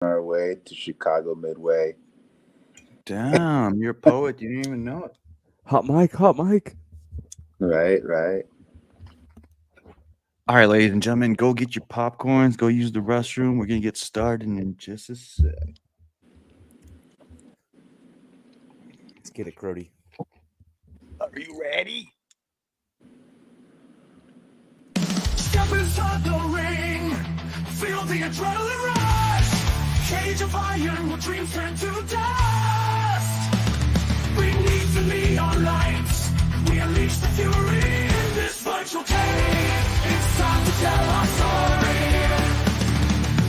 our way to Chicago Midway. Damn, you're a poet. You didn't even know it. Hot mic, hot mic. Right. All right, ladies and gentlemen, go get your popcorns. Go use the restroom. We're gonna get started in just a sec. Let's get it, Crody. Are you ready? Step inside the ring, feel the adrenaline rush. Cage of iron, what dreams turn to dust. Beneath the neon lights, we unleash the fury in this virtual cage. It's time to tell our story.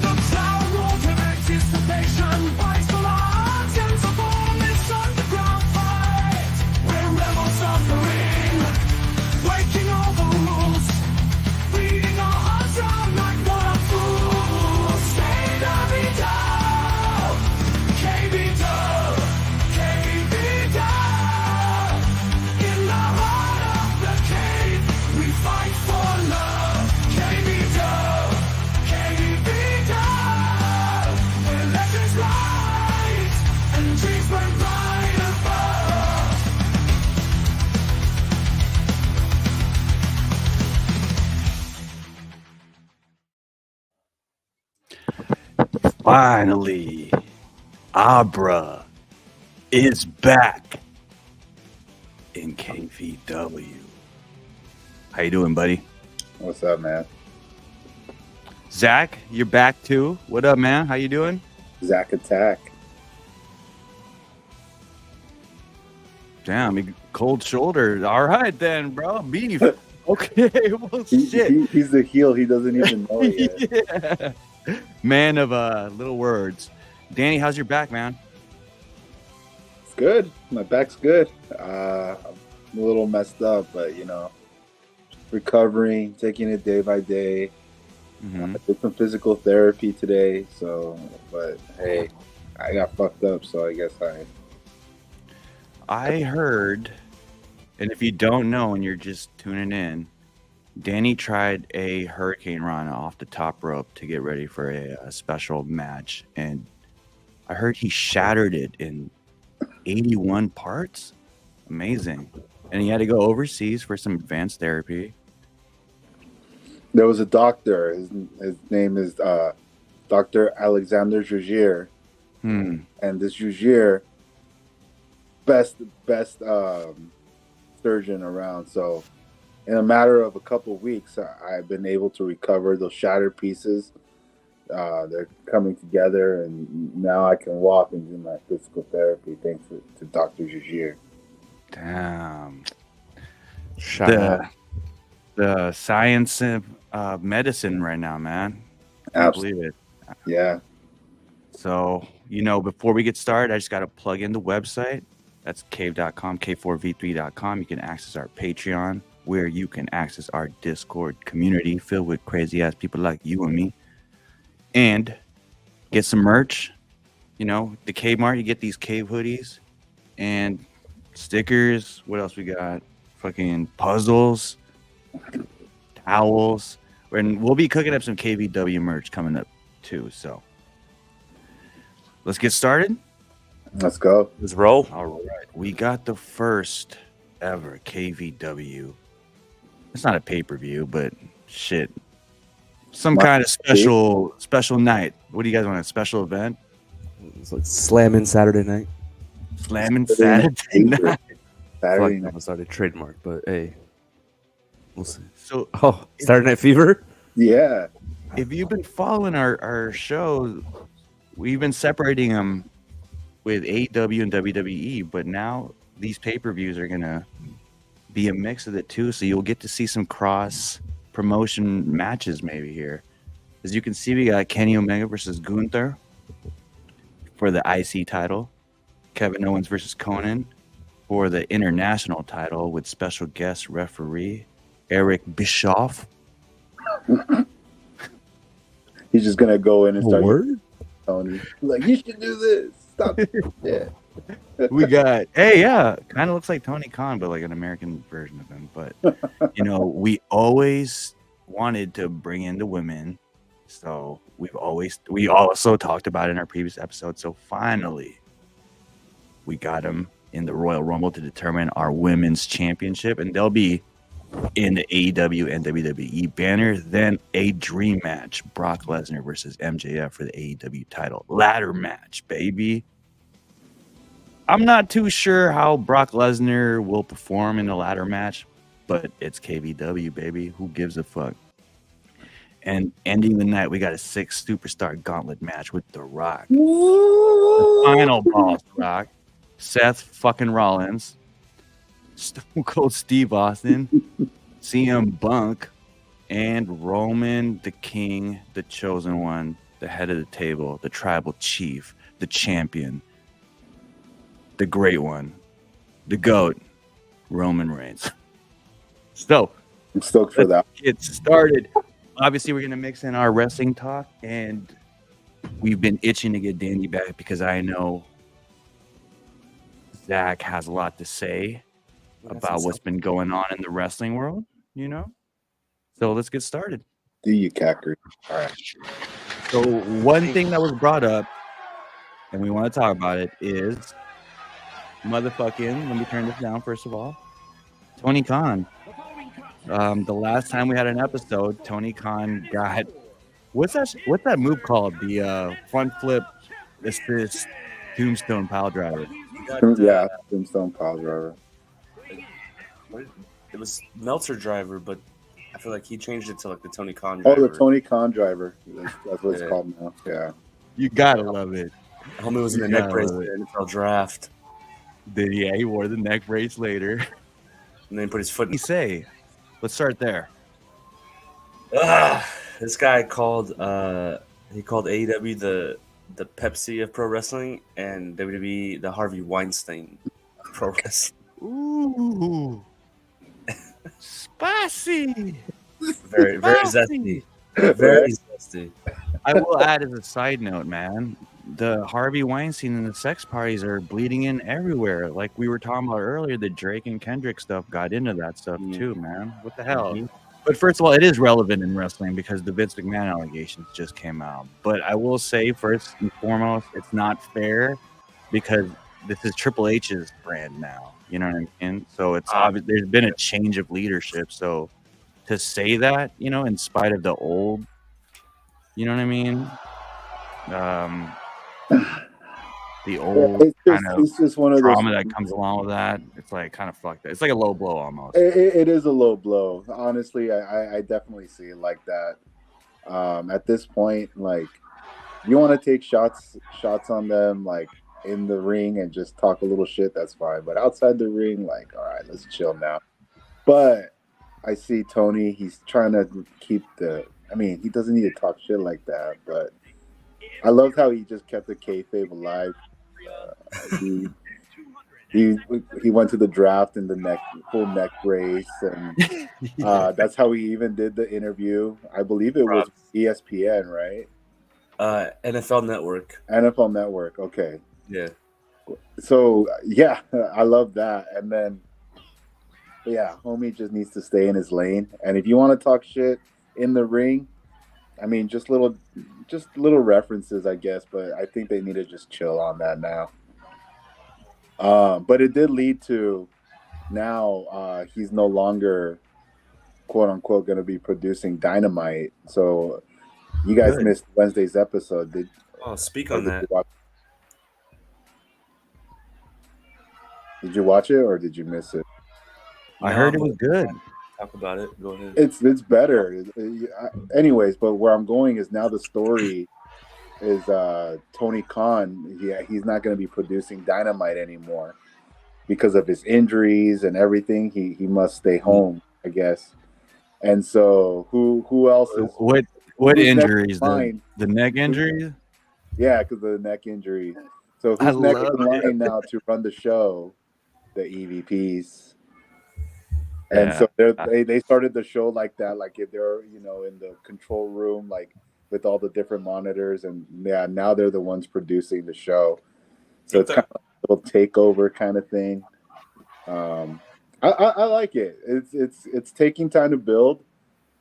The cloud rolls with anticipation, fights for our tens of all this underground fight. We're rebels of the ring, breaking all the rules. Beating our hearts out like what fools. Say Navi Dow, KB Dow, KB Dow. In the heart of the cave, we fight for love. KB Dow, KB Dow. Where legends rise and dreams burn bright above. Finally, Abra is back in KVW. How you doing, buddy? What's up, man? Zach, you're back too. What up, man? How you doing? Zach Attack. Damn, cold shoulder. All right then, bro. Beef. Okay, well, shit. He's the heel. He doesn't even know it yet. Yeah. Man of little words. Danny, how's your back, man? It's good. My back's good. I'm a little messed up, but recovering, taking it day by day. Mhm. I did some physical therapy today, but hey, I got fucked up, so I guess I heard, and if you don't know and you're just tuning in, Danny tried a hurricane run off the top rope to get ready for a special match, and I heard he shattered it in 81 parts. Amazing. And he had to go overseas for some advanced therapy. there was a doctor. His name is Dr. Alexander Jugier, and this Jugier, best surgeon around. So in a matter of a couple of weeks, I've been able to recover those shattered pieces. They're coming together, and now I can walk and do my physical therapy thanks to Dr. Jugier. Damn. Shout out. The science of medicine right now, man. I can't Absolutely. believe it. Yeah. So, before we get started, I just got to plug in the website. That's cave.com, k4v3.com. You can access our Patreon, where you can access our Discord community filled with crazy ass people like you and me. And get some merch. The Cave Mart, you get these cave hoodies and stickers. What else we got? Fucking puzzles, towels. And we'll be cooking up some KVW merch coming up too. So let's get started. Let's go. Let's roll. All right. We got the first ever KVW. It's not a pay-per-view, but shit. Some kind of special night. What do you guys want? A special event? It's like slamming Saturday night. Slamming Saturday night. Saturday Fuck, night. I started trademark, but hey, we'll see. So Oh, Saturday Night Fever. Yeah. if you've been following our show, we've been separating them with AEW and WWE, but now these pay-per-views are gonna be a mix of the two, so you'll get to see some cross promotion matches maybe here. As you can see, we got Kenny Omega versus Gunther for the IC title, Kevin Owens versus Conan for the international title with special guest referee Eric Bischoff. He's just gonna go in and start Word? Tony. Like, you should do this. Stop. Yeah. We got, hey, yeah, kind of looks like Tony Khan, but like an American version of him. But we always wanted to bring in the women, so we also talked about in our previous episode. So finally, we got him in the Royal Rumble to determine our women's championship, and they'll be in the AEW and WWE banner. Then a dream match: Brock Lesnar versus MJF for the AEW title ladder match, baby. I'm not too sure how Brock Lesnar will perform in the ladder match, but it's KVW, baby. Who gives a fuck? And ending the night, we got a 6 superstar gauntlet match with The Rock. The final boss, Rock. Seth fucking Rollins. Stone Cold Steve Austin. CM Punk. And Roman, the King, the Chosen One, the head of the table, the Tribal Chief, the Champion, the Great One, the GOAT, Roman Reigns. So, I'm stoked for that. Get started. Obviously, we're going to mix in our wrestling talk, and we've been itching to get Danny back because I know Zach has a lot to say about what's been going on in the wrestling world, you know? So let's get started. Do you, Cacker? All right. So one thing that was brought up, and we want to talk about it, is motherfucking, let me turn this down first of all, Tony Khan. The last time we had an episode, Tony Khan got what's that move called? The front flip assist tombstone pile driver. Yeah, tombstone pile driver. It was Meltzer driver, but I feel like he changed it to like the Tony Khan driver. Oh, the Tony Khan driver. That's what it's called now. Yeah. You gotta love it. Homie was in the neck brace in the NFL draft. Yeah, he wore the neck brace later. And then put his foot in. What did he say? Let's start there. This guy called AEW the Pepsi of pro wrestling and WWE the Harvey Weinstein of pro wrestling. Ooh. Spicy. Very zesty. Very zesty. I will add as a side note, man, the Harvey Weinstein and the sex parties are bleeding in everywhere. Like we were talking about earlier, the Drake and Kendrick stuff got into that stuff too, man. What the hell? But first of all, it is relevant in wrestling because the Vince McMahon allegations just came out. But I will say, first and foremost, it's not fair because this is Triple H's brand now. You know what I mean? So it's obvious there's been a change of leadership. So to say that, you know, in spite of the old, you know what I mean? The old it's just one of drama those that comes along with that. It's like kind of fucked up. It's like a low blow almost. It is a low blow. Honestly, I definitely see it like that. At this point, like you want to take shots on them, like in the ring and just talk a little shit, that's fine. But outside the ring, like, all right, let's chill now. But I see Tony, he's trying to keep he doesn't need to talk shit like that, but I loved how he just kept the kayfabe alive. He went to the draft in the full neck brace, and that's how he even did the interview. I believe it was ESPN, right? NFL Network. NFL Network. Okay. Yeah. So yeah, I love that. And then, yeah, homie just needs to stay in his lane. And if you want to talk shit in the ring, I mean, just little references, I guess, but I think they need to just chill on that now. But it did lead to now he's no longer, quote unquote, going to be producing Dynamite. So you guys missed Wednesday's episode. Speak on that. Did you watch it or did you miss it? I heard it was good. Talk about it. Go ahead. It's better. Anyways, but where I'm going is now the story is Tony Khan. He's not going to be producing Dynamite anymore because of his injuries and everything. He must stay home, I guess. And so who else is what injuries? The neck injury? Yeah, because of the neck injury. So who's next in line now to run the show? The EVPs. And so they started the show like that, like if they're, in the control room, like with all the different monitors, and now they're the ones producing the show. So it's kind of a little takeover kind of thing. I like it. It's taking time to build.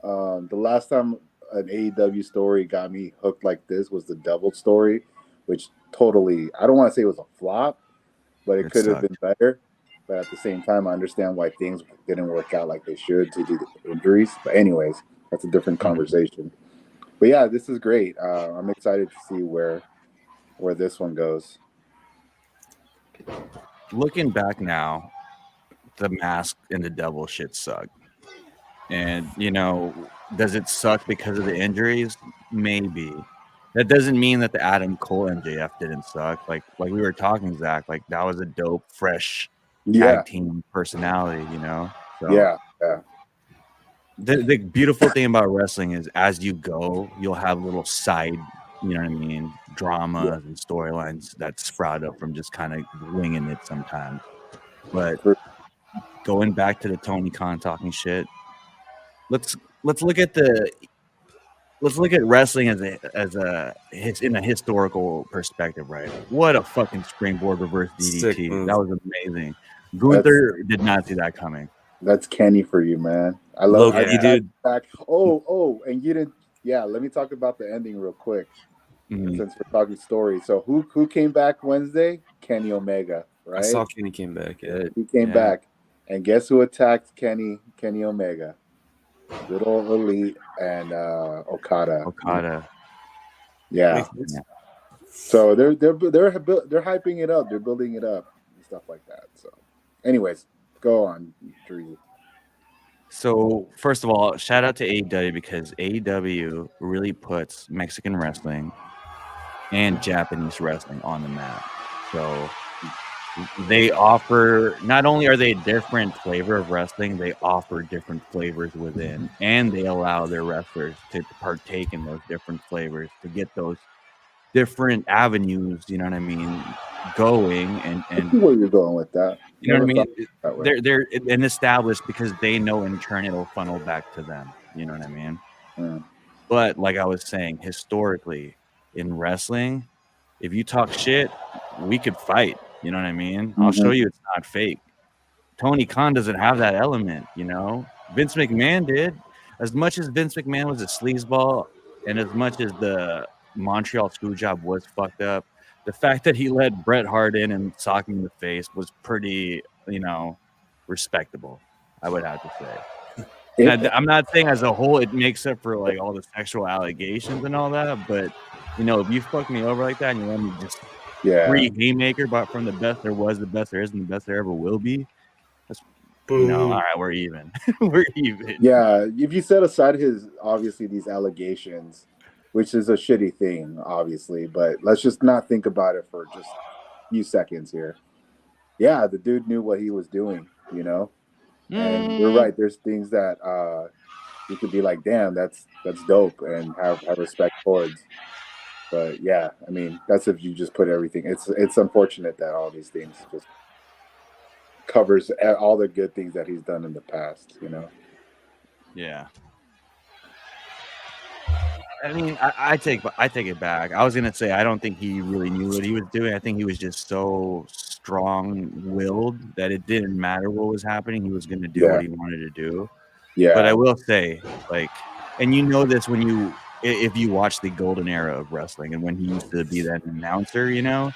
The last time an AEW story got me hooked like this was the Devil story, which totally, I don't want to say it was a flop, but it could have been better. But at the same time, I understand why things didn't work out like they should due to the injuries. But anyways, that's a different conversation. But yeah, this is great. I'm excited to see where this one goes. Looking back now, the Mask and the Devil shit sucked. And, you know, does it suck because of the injuries? Maybe. That doesn't mean that the Adam Cole MJF didn't suck. Like we were talking, Zach, like that was a dope, fresh tag team personality, you know? So, yeah. The beautiful thing about wrestling is as you go, you'll have little side, you know what I mean, dramas and storylines that sprout up from just kind of winging it sometimes. But going back to the Tony Khan talking shit, let's look at wrestling as in a historical perspective, right? What a fucking springboard reverse DDT. That was amazing. Gunther did not see that coming. That's Kenny for you, man. I love you, dude. Oh, and you didn't. Yeah, let me talk about the ending real quick, since we're talking story. So who came back Wednesday? Kenny Omega, right? I saw Kenny came back. Yeah. He came back, and guess who attacked Kenny Omega? Little Elite and Okada. Yeah. So they're hyping it up. They're building it up and stuff like that. So, anyways, go on, Drew. So first of all, shout out to AEW because AEW really puts Mexican wrestling and Japanese wrestling on the map. So they offer, not only are they a different flavor of wrestling, they offer different flavors within, and they allow their wrestlers to partake in those different flavors to get those different avenues, you know what I mean, going and where you're going with that. You know what I mean? They're an established because they know in turn it'll funnel back to them. You know what I mean? Yeah. But like I was saying, historically in wrestling, if you talk shit, we could fight. You know what I mean? I'll show you it's not fake. Tony Khan doesn't have that element, you know? Vince McMahon did. As much as Vince McMahon was a sleazeball and as much as the Montreal Screwjob was fucked up, the fact that he let Bret Hart in and sock him in the face was pretty, you know, respectable, I would have to say. I'm not saying as a whole it makes up for like all the sexual allegations and all that, but you know, if you fuck me over like that and you let me just free haymaker, but from the best there was, the best there is, and the best there ever will be, that's, you know, all right, we're even. We're even. Yeah, if you set aside these allegations, which is a shitty thing, obviously, but let's just not think about it for just a few seconds here. Yeah, the dude knew what he was doing, you know? And you're right, there's things that you could be like, damn, that's dope, and have respect towards. But yeah, I mean, that's if you just put everything. It's unfortunate that all these things just covers all the good things that he's done in the past, you know? Yeah. I mean, I take it back. I was gonna say I don't think he really knew what he was doing. I think he was just so strong-willed that it didn't matter what was happening. He was gonna do what he wanted to do. Yeah. But I will say, like, and you know this if you watch the golden era of wrestling and when he used to be that announcer, you know,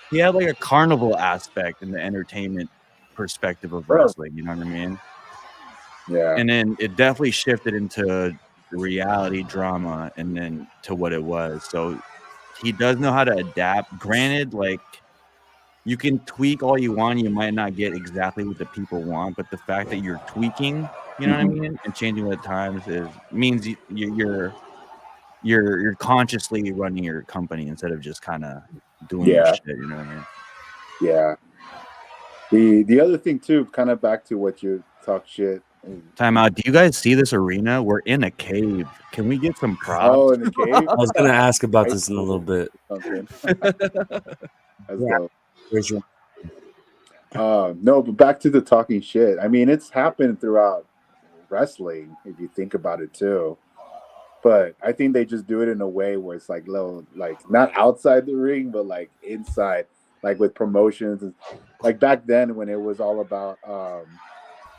he had like a carnival aspect in the entertainment perspective of wrestling. You know what I mean? Yeah. And then it definitely shifted into reality drama and then to what it was. So he does know how to adapt. Granted, like, you can tweak all you want, you might not get exactly what the people want, but the fact that you're tweaking, you know what I mean, and changing with the times means you're consciously running your company instead of just kind of doing shit, you know what I mean? Yeah. The other thing too, kind of back to what you talk shit. Time out. Do you guys see this arena? We're in a cave. Can we get some props? Oh, in the cave? I was gonna ask about this in a little bit. Okay. Let's go. No, but back to the talking shit. I mean, it's happened throughout wrestling if you think about it too. But I think they just do it in a way where it's like little, like not outside the ring, but like inside, like with promotions, and like back then when it was all about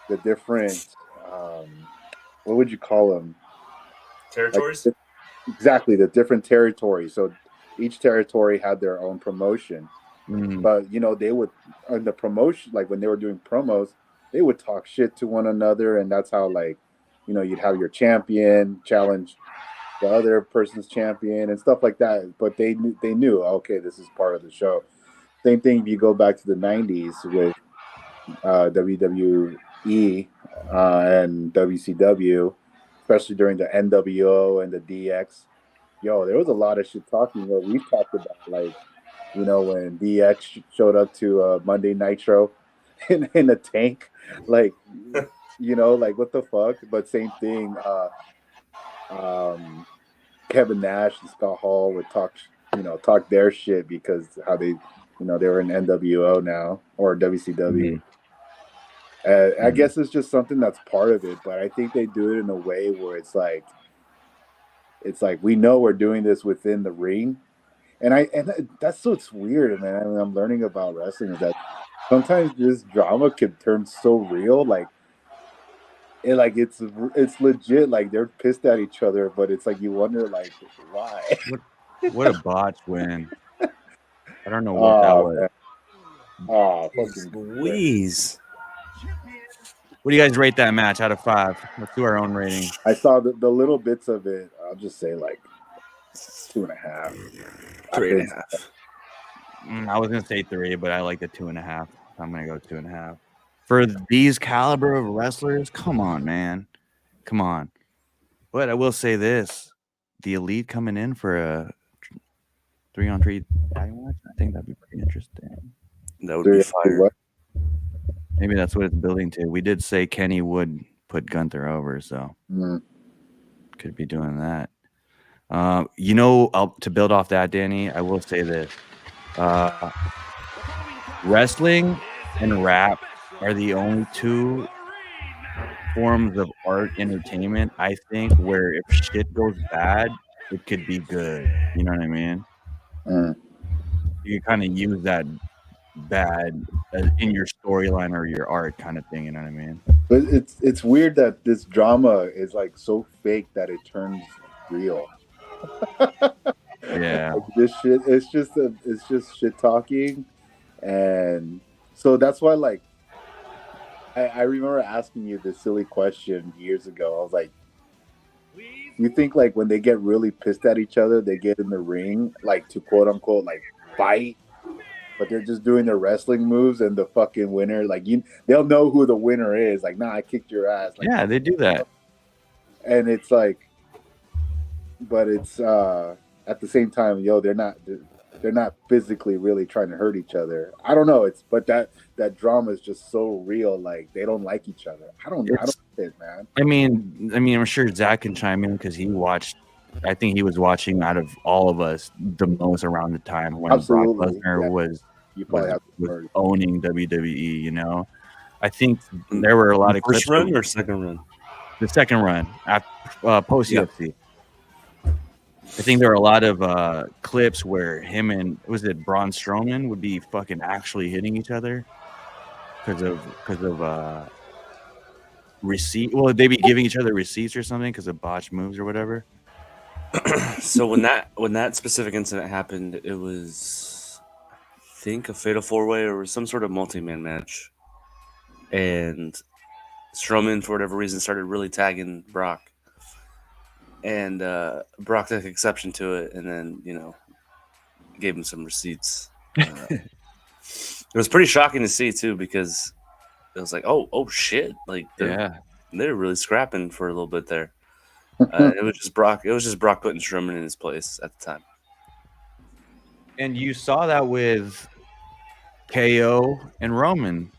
the different, what would you call them? Territories? Exactly, the different territories. So each territory had their own promotion. But they would on the promotion, like when they were doing promos, they would talk shit to one another, and that's how you'd have your champion challenge the other person's champion and stuff like that. But they knew, okay, this is part of the show. Same thing if you go back to the '90s with WWE and WCW, especially during the NWO and the DX. Yo, there was a lot of shit talking. We've talked about when DX showed up to Monday Nitro in a tank, like what the fuck? But same thing. Kevin Nash and Scott Hall would talk their shit because how they were in NWO now or WCW. I guess it's just something that's part of it, but I think they do it in a way where it's like we know we're doing this within the ring, and that's what's weird, man. I mean, I'm learning about wrestling is that sometimes this drama can turn so real, it's legit. Like they're pissed at each other, but it's like you wonder why. What a botch win! I don't know what that was. Man. Oh, fucking Louise. What do you guys rate that match out of 5? Let's do our own rating. I saw the little bits of it. I'll just say 2.5. 3.5. I was gonna say 3, but I like the 2.5. I'm gonna go 2.5. For these caliber of wrestlers, come on, man, come on. But I will say this: the Elite coming in for a 3-on-3 tag match. I think that'd be pretty interesting. That would be fire. What? Maybe that's what it's building to. We did say Kenny would put Gunther over, so could be doing that. To build off that, Danny, I will say this: wrestling and rap are the only 2 forms of art entertainment, I think, where if shit goes bad, it could be good. You know what I mean? You kind of use that bad in your storyline or your art kind of thing. You know what I mean? But it's weird that this drama is so fake that it turns real. Yeah. This shit, it's just shit talking, and so that's why I remember asking you this silly question years ago. I was like, you think when they get really pissed at each other, they get in the ring to quote unquote fight, but they're just doing their wrestling moves, and the fucking winner they'll know who the winner is. Nah, I kicked your ass. Yeah, they do that, and it's but it's at the same time, they're not physically really trying to hurt each other. I don't know. But that drama is just so real. They don't like each other. I don't get it, man. I mean, I'm sure Zach can chime in because he watched. I think he was watching out of all of us the most around the time when Brock Lesnar was owning WWE. I think there were a lot of first run or second run. The second run after post UFC. I think there are a lot of clips where him and Braun Strowman would be fucking actually hitting each other because of receipt. Well, they'd be giving each other receipts or something because of botched moves or whatever. So when that specific incident happened, it was I think a fatal 4-way or some sort of multi-man match, and Strowman for whatever reason started really tagging Brock. And Brock took exception to it, and then gave him some receipts. It was pretty shocking to see too, because it was oh shit, they're really scrapping for a little bit there. It was just Brock putting Strowman in his place at the time. And you saw that with KO and Roman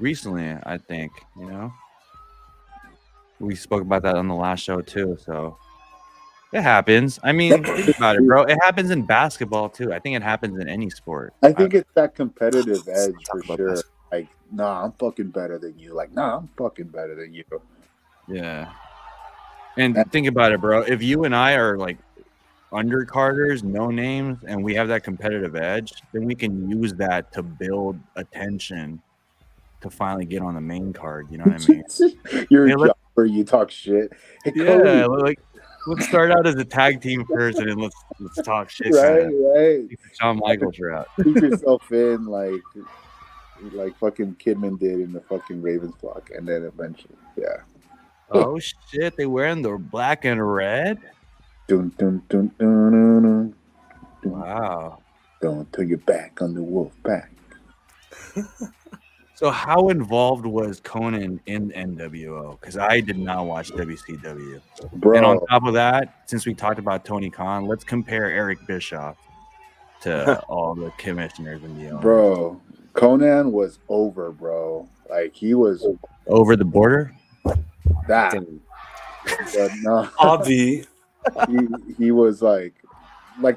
recently, I think. We spoke about that on the last show too, so. It happens. I mean, think about it, bro. It happens in basketball too. I think it happens in any sport. I think it's that competitive edge for sure. Nah, I'm fucking better than you. Nah, I'm fucking better than you. Yeah. And think about it, bro. If you and I are undercarders, no names, and we have that competitive edge, then we can use that to build attention to finally get on the main card. You know what I mean? You're a jobber, you talk shit. Hey, yeah, Let's start out as a tag team first, and then let's talk shit. Right, Kinda. right. Keep the Shawn Michaels route. Keep yourself in like fucking Kidman did in the fucking Ravens flock, and then eventually, yeah. Oh shit! They wearing the black and red. Dun dun dun dun dun dun. Wow. Don't turn your back on the wolf pack. So how involved was Conan in NWO? Because I did not watch WCW. Bro, And on top of that, since we talked about Tony Khan, let's compare Eric Bischoff to all the commissioners and the owners. bro, Conan was over, bro. Like he was Over the border? that. But no, Obvi. he was like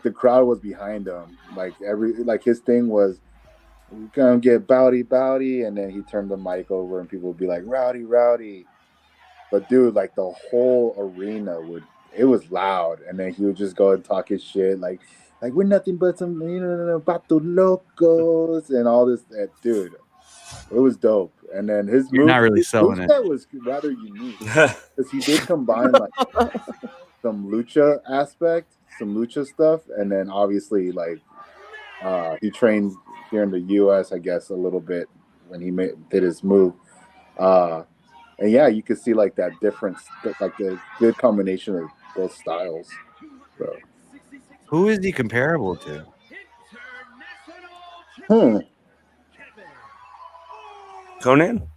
the crowd was behind him. Like his thing was, we're gonna get bowdy, and then he turned the mic over and people would be like, rowdy. But dude, like the whole arena it was loud, and then he would just go and talk his shit, like we're nothing but some Vato Locos and all this. Dude, it was dope. And then his You're not really selling it. was rather unique because he did combine like some lucha aspect, some lucha stuff, and then obviously like he trained here in the U.S. I guess a little bit when he did his move, and yeah, you could see like that difference, like the good combination of both styles. So, Who is he comparable to? Conan?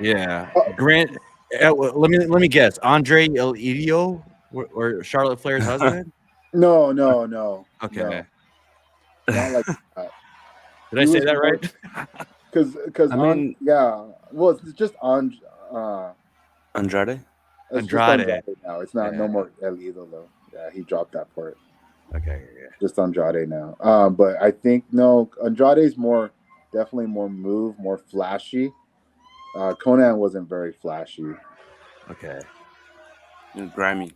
Yeah. Grant. Let me guess. Andre El Idolo or Charlotte Flair's husband? No. Okay. No. Not like that. Did I say that right? Because I mean- yeah, well, it's just Andrade? It's just Andrade. now. It's not no Yeah. more El Idolo. Yeah, he dropped that part. Okay. Yeah. Just Andrade now. But I think no, Andrade's definitely more flashy. Conan wasn't very flashy. Okay. Grimy.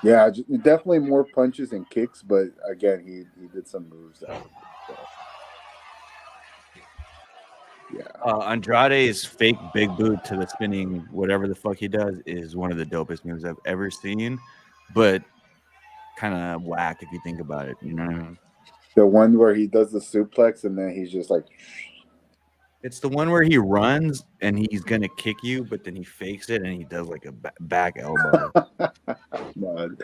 Yeah, definitely more punches and kicks, but again, he did some moves that. Yeah. Andrade's fake big boot to the spinning whatever the fuck he does is one of the dopest moves I've ever seen, but kind of whack if you think about it. You know what I mean? The one where he does the suplex and then he's just like, It's the one where he runs and he's gonna kick you, but then he fakes it and he does like a back elbow. no,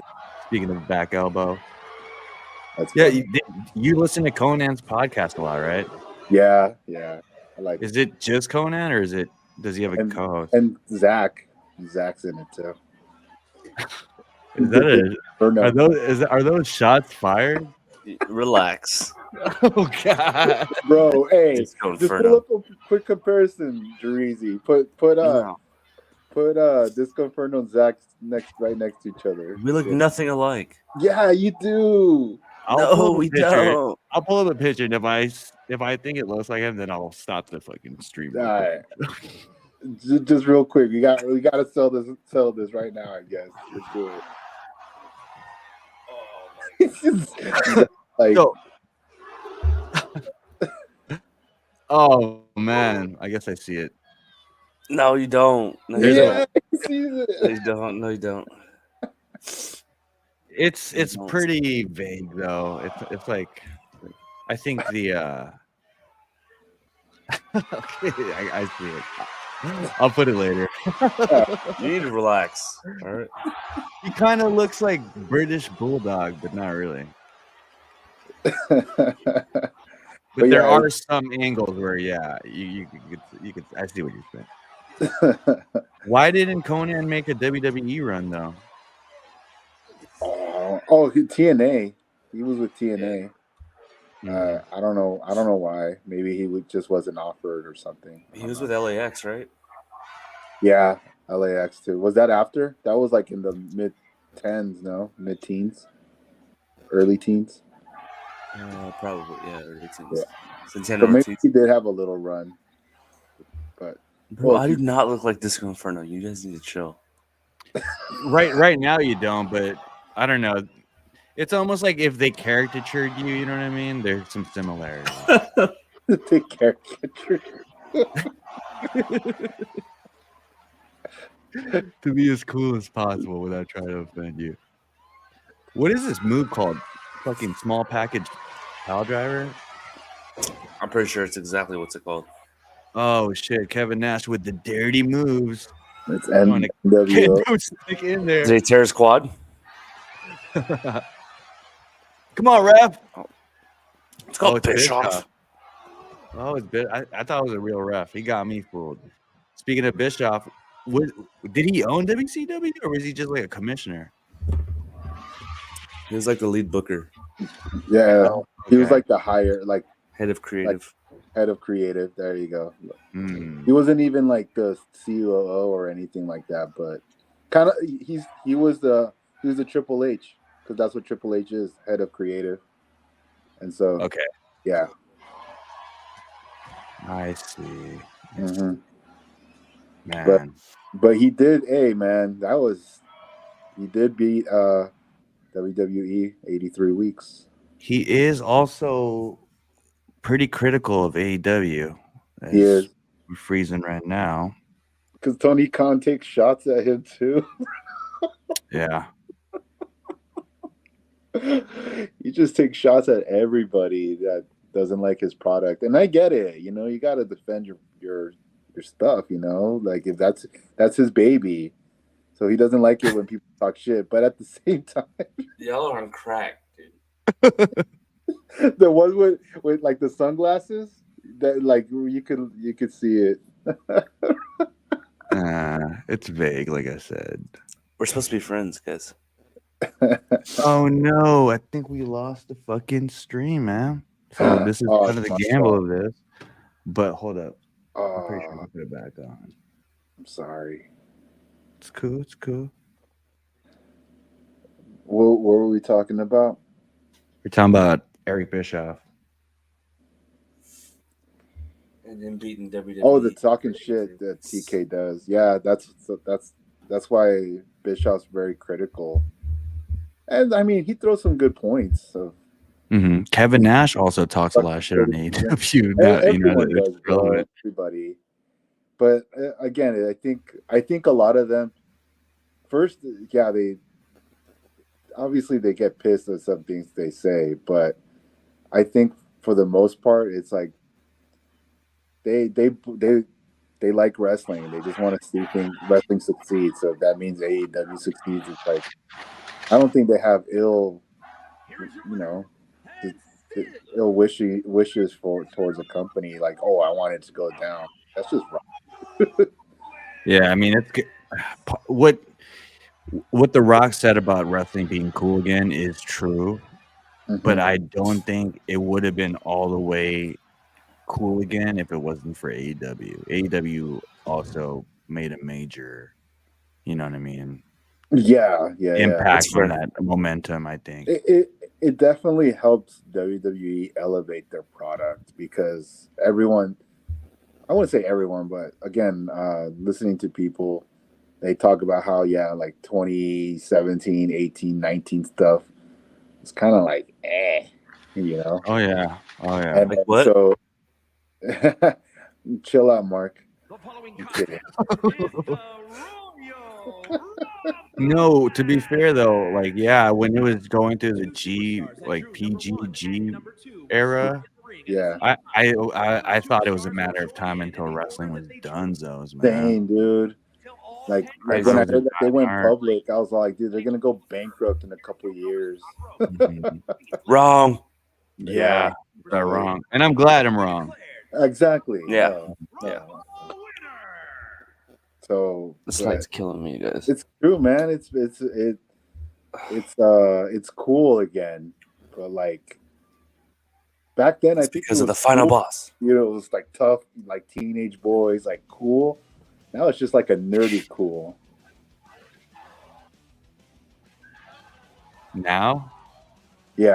Speaking of back elbow, that's yeah, funny. you listen to Conan's podcast a lot, right? yeah. I like Is it just Conan or does he have a And- co-host? and Zach's in it too. Is that Or no, are those shots fired? Relax. Oh god! bro? Hey, Disco just pull Inferno. up a quick comparison, Dreezy. Put Disco Inferno and Zach right next to each other. We look nothing alike. Yeah, you do. I'll pull up a picture. don't. I'll pull up a picture, and if I think it looks like him, then I'll stop the fucking stream. All right. Just real quick, we got to sell this right now. I guess. Let's do it. It's just, like, Yo. Oh man, I guess I see it. No, you don't. No, you yeah, don't. he sees No, it. you don't. No, you don't. It's don't. pretty vague though. It's like I think the okay, I see it. I'll put it later. You need to relax. All right. He kind of looks like British Bulldog, but not really. But there yeah, are some angles where, yeah, you could. I see what you're saying. Why didn't Conan make a WWE run though? TNA. He was with TNA. I don't know why. Maybe he just wasn't offered or something. He was with LAX, right? Yeah, LAX too. Was that after? That was like in the mid-teens, early teens. Probably, yeah. Early teens. Yeah. Santana So maybe Ortiz. he did have a little run, but Bro, I do not look like Disco Inferno. You guys need to chill. Right now you don't, but I don't know. It's almost like if they caricatured you, you know what I mean? There's some similarities. take caricature. to be as cool as possible without trying to offend you. What is this move called? Fucking small package pile driver? I'm pretty sure it's exactly what's it called. Oh shit! Kevin Nash with the dirty moves. It's Throwing a NWO. kendo stick in there. Did he tear his quad? Come on, ref. It's called it's Bischoff. Oh, it's I thought it was a real ref. He got me fooled. Speaking of Bischoff, did he own WCW or was he just like a commissioner? He was like the lead booker, Yeah, he was Okay. like the higher, like head of creative. head of creative. There you go. Mm. He wasn't even like the COO or anything like that, but kind of he was the Triple H, because that's what Triple H is, head of creative. And so Okay, yeah. I see. hmm Man, But he did, hey man, he did beat WWE 83 weeks. he is also pretty critical of AEW. He is, We're freezing right now. because Tony Khan takes shots at him too. Yeah. He just takes shots at everybody that doesn't like his product, and I get it. You know, you got to defend your stuff. You know, like if that's his baby, so he doesn't like it when people talk shit. But at the same time, Y'all are on crack, dude. the one with like the sunglasses, that like you could see it. It's vague, like I said. We're supposed to be friends, guys. Oh no, I think we lost the fucking stream, man. So this is Oh, kind of the my gamble fault. of this. But hold up. I'm pretty sure Oh, I'll put it back on. I'm sorry. It's cool, it's cool. What were we talking about? We're talking about Eric Bischoff. And then beating WWE. Oh, the talking shit that TK does. Yeah, that's why Bischoff's very critical. And I mean, he throws some good points. So Mm-hmm. Kevin Nash also talks a lot of shit on AEW. everyone does, it's bro, relevant. everybody. But again, I think a lot of them first, yeah, they obviously they get pissed at some things they say, but I think for the most part, it's like they like wrestling. They just want to see wrestling succeed. So if that means AEW succeeds, it's like I don't think they have ill wishes towards a company. Like, oh, I want it to go down. That's just wrong. Yeah, I mean, it's what The Rock said about wrestling being cool again is true, but I don't think it would have been all the way cool again if it wasn't for AEW. AEW also made a major, you know what I mean, impact on that momentum. I think it definitely helps WWE elevate their product, because everyone, I wouldn't say everyone, but again, listening to people, they talk about how, like 2017, 18, 19 stuff, it's kind of like, you know? Oh yeah. And like what? So, chill out, Mark. I'm kidding. No, to be fair though, like when it was going through the PGG era, Yeah. I thought it was a matter of time until wrestling was donezo's, man. Dang, dude. Like when I heard that they went public, I was like, dude, they're gonna go bankrupt in a couple of years. Mhm. Wrong. Yeah, they're wrong, and I'm glad I'm wrong. Exactly. Yeah. Yeah. So This night's killing me, guys. it's true, man. It's cool again, but like back then, It's I think because it of the was final cool. boss. You know, it was like tough, like teenage boys, like cool. Now it's just like a nerdy cool. Now, Now.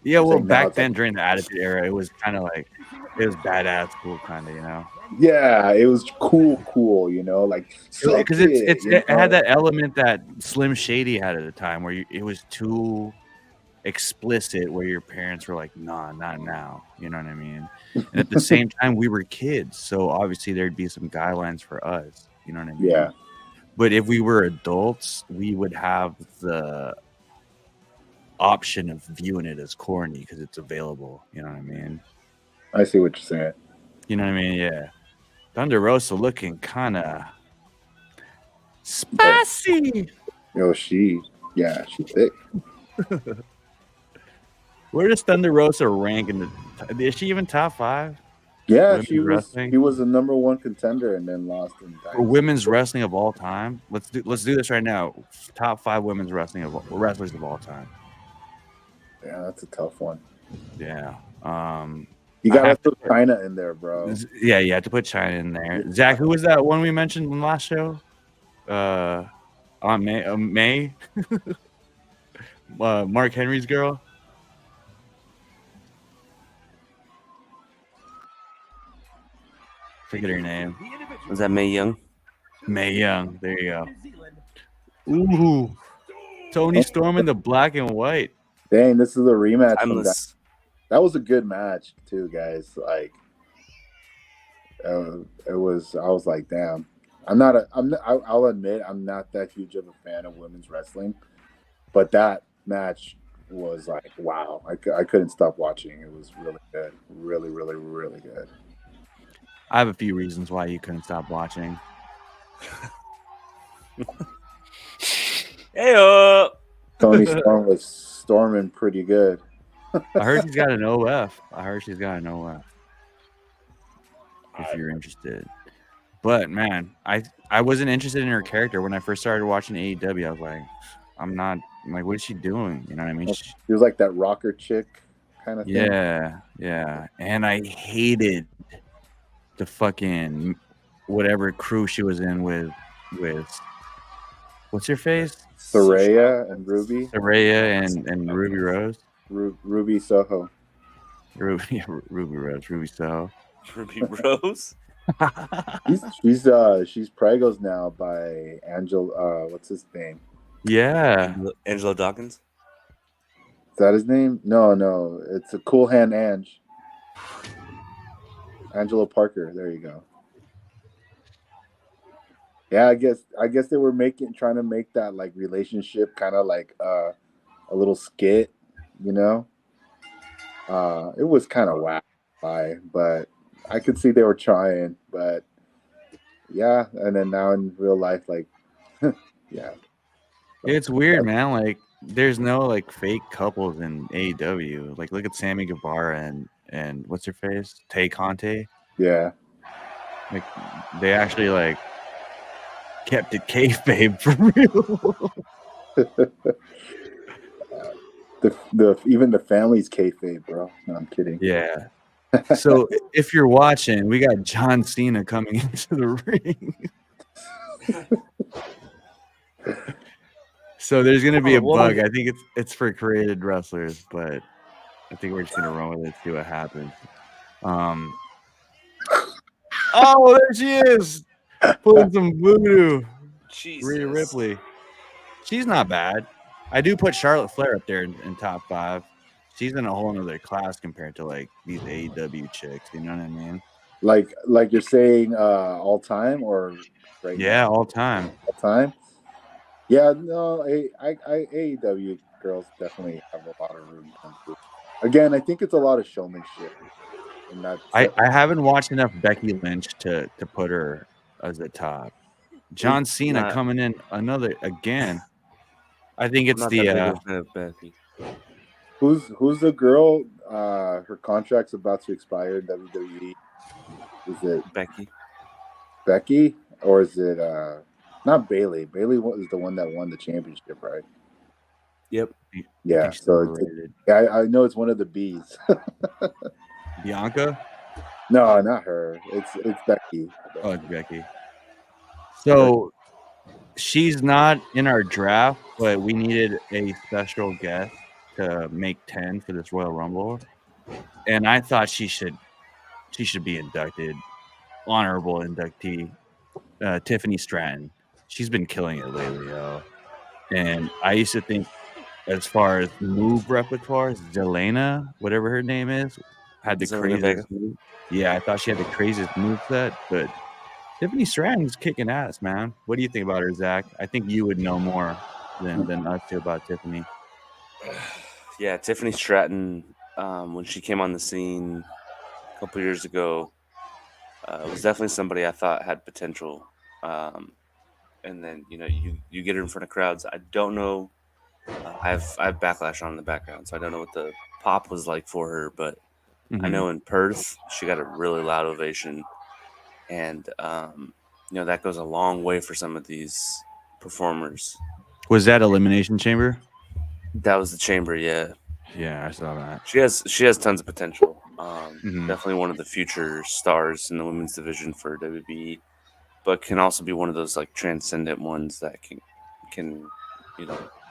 yeah. I'm Well, saying now back it's then like, during the Attitude Era, it was kind of like it was badass cool, kind of, you know. yeah, it was cool, you know, like Because suck it had that element that Slim Shady had at the time, where it was too explicit, where your parents were like, "Nah, not now." You know what I mean? And at the same time, we were kids, so obviously there'd be some guidelines for us. You know what I mean? Yeah. But if we were adults, we would have the option of viewing it as corny because it's available. You know what I mean? I see what you're saying. You know what I mean? Yeah. Thunder Rosa looking kind of spicy. Yo, she's thick. Where does Thunder Rosa rank in the? Is she even top 5 Yeah, Women's she was. wrestling? He was the number 1 contender and then lost in for women's wrestling of all time? Let's do this right now. Top 5 women's wrestlers of all time. Yeah, that's a tough one. Yeah. You I gotta have to put China in there, bro. Yeah, you have to put China in there. Zach, who was that one we mentioned in the last show? On May. Mark Henry's girl. Forget her name. Was that Mae Young? Mae Young. There you go. Ooh. Tony Storm in the black and white. Dang, this is a rematch. From that. Timeless. That was a good match too, guys. Like, it was. I was like, damn. I'll admit, I'm not that huge of a fan of women's wrestling, but that match was like, wow. I couldn't stop watching. It was really good. Really, really, really good. I have a few reasons why you couldn't stop watching. Hey, Tony Storm was storming pretty good. I heard she's got an OF. If you're interested. But man, I wasn't interested in her character when I first started watching AEW. I was like, I'm like, what is she doing? You know what I mean? She was like that rocker chick kind of thing. Yeah. And I hated the fucking whatever crew she was in with what's her face? Saraya and Ruby. Saraya and Ruby Rose. Ruby Soho. Ruby Rose. Ruby Soho. Ruby Rose. she's Pregos now by Angel. What's his name? Yeah, Angelo Dawkins. Is that his name? No, it's a Cool Hand Ange. Angelo Parker. There you go. Yeah, I guess they were trying to make that like relationship kind of like a little skit, you know. It was kind of whack, but I could see they were trying, but yeah. And then now in real life, like, yeah, it's weird, man. Like, there's no like fake couples in AEW. Like, look at Sammy Guevara and what's her face, Tay Conte. Yeah, like they actually like kept it kayfabe for real. Even the family's kayfabe, bro. No, I'm kidding. Yeah. So if you're watching, we got John Cena coming into the ring. So there's gonna be a bug. I think it's for created wrestlers, but I think we're just gonna run with it, see what happens. Oh, there she is, pulling some voodoo. Jesus. Rhea Ripley. She's not bad. I do put Charlotte Flair up there in top 5. She's in a whole other class compared to like these AEW chicks. You know what I mean? Like you're saying, all time or right? Yeah, now? all time. All time. Yeah, no, AEW girls definitely have a lot of room to improve. Again, I think it's a lot of showmanship. And I haven't watched enough Becky Lynch to put her as the top. John Cena coming in another again. I think it's Becky. Who's the girl? Her contract's about to expire in WWE. Is it Becky, or is it not Bailey? Bailey is the one that won the championship, right? Yep. Yeah. So I know it's one of the B's. Bianca? No, not her. It's Becky. Oh, it's Becky. So she's not in our draft, but we needed a special guest to make 10 for this Royal Rumble, and I thought she should be inducted, honorable inductee, Tiffany Stratton. She's been killing it lately, yo. And I used to think, as far as move repertoire, Zelina, whatever her name is, had the craziest move. Yeah, I thought she had the craziest move set, but Tiffany Stratton's kicking ass, man. What do you think about her, Zach? I think you would know more than us two about Tiffany. Yeah, Tiffany Stratton, when she came on the scene a couple years ago, was definitely somebody I thought had potential. And then you get her in front of crowds. I don't know. I have backlash on in the background, so I don't know what the pop was like for her, but I know in Perth she got a really loud ovation, and that goes a long way for some of these performers. Was that Elimination Chamber? That was the chamber, yeah. Yeah, I saw that. She has tons of potential. Definitely one of the future stars in the women's division for WBE, but can also be one of those like transcendent ones that can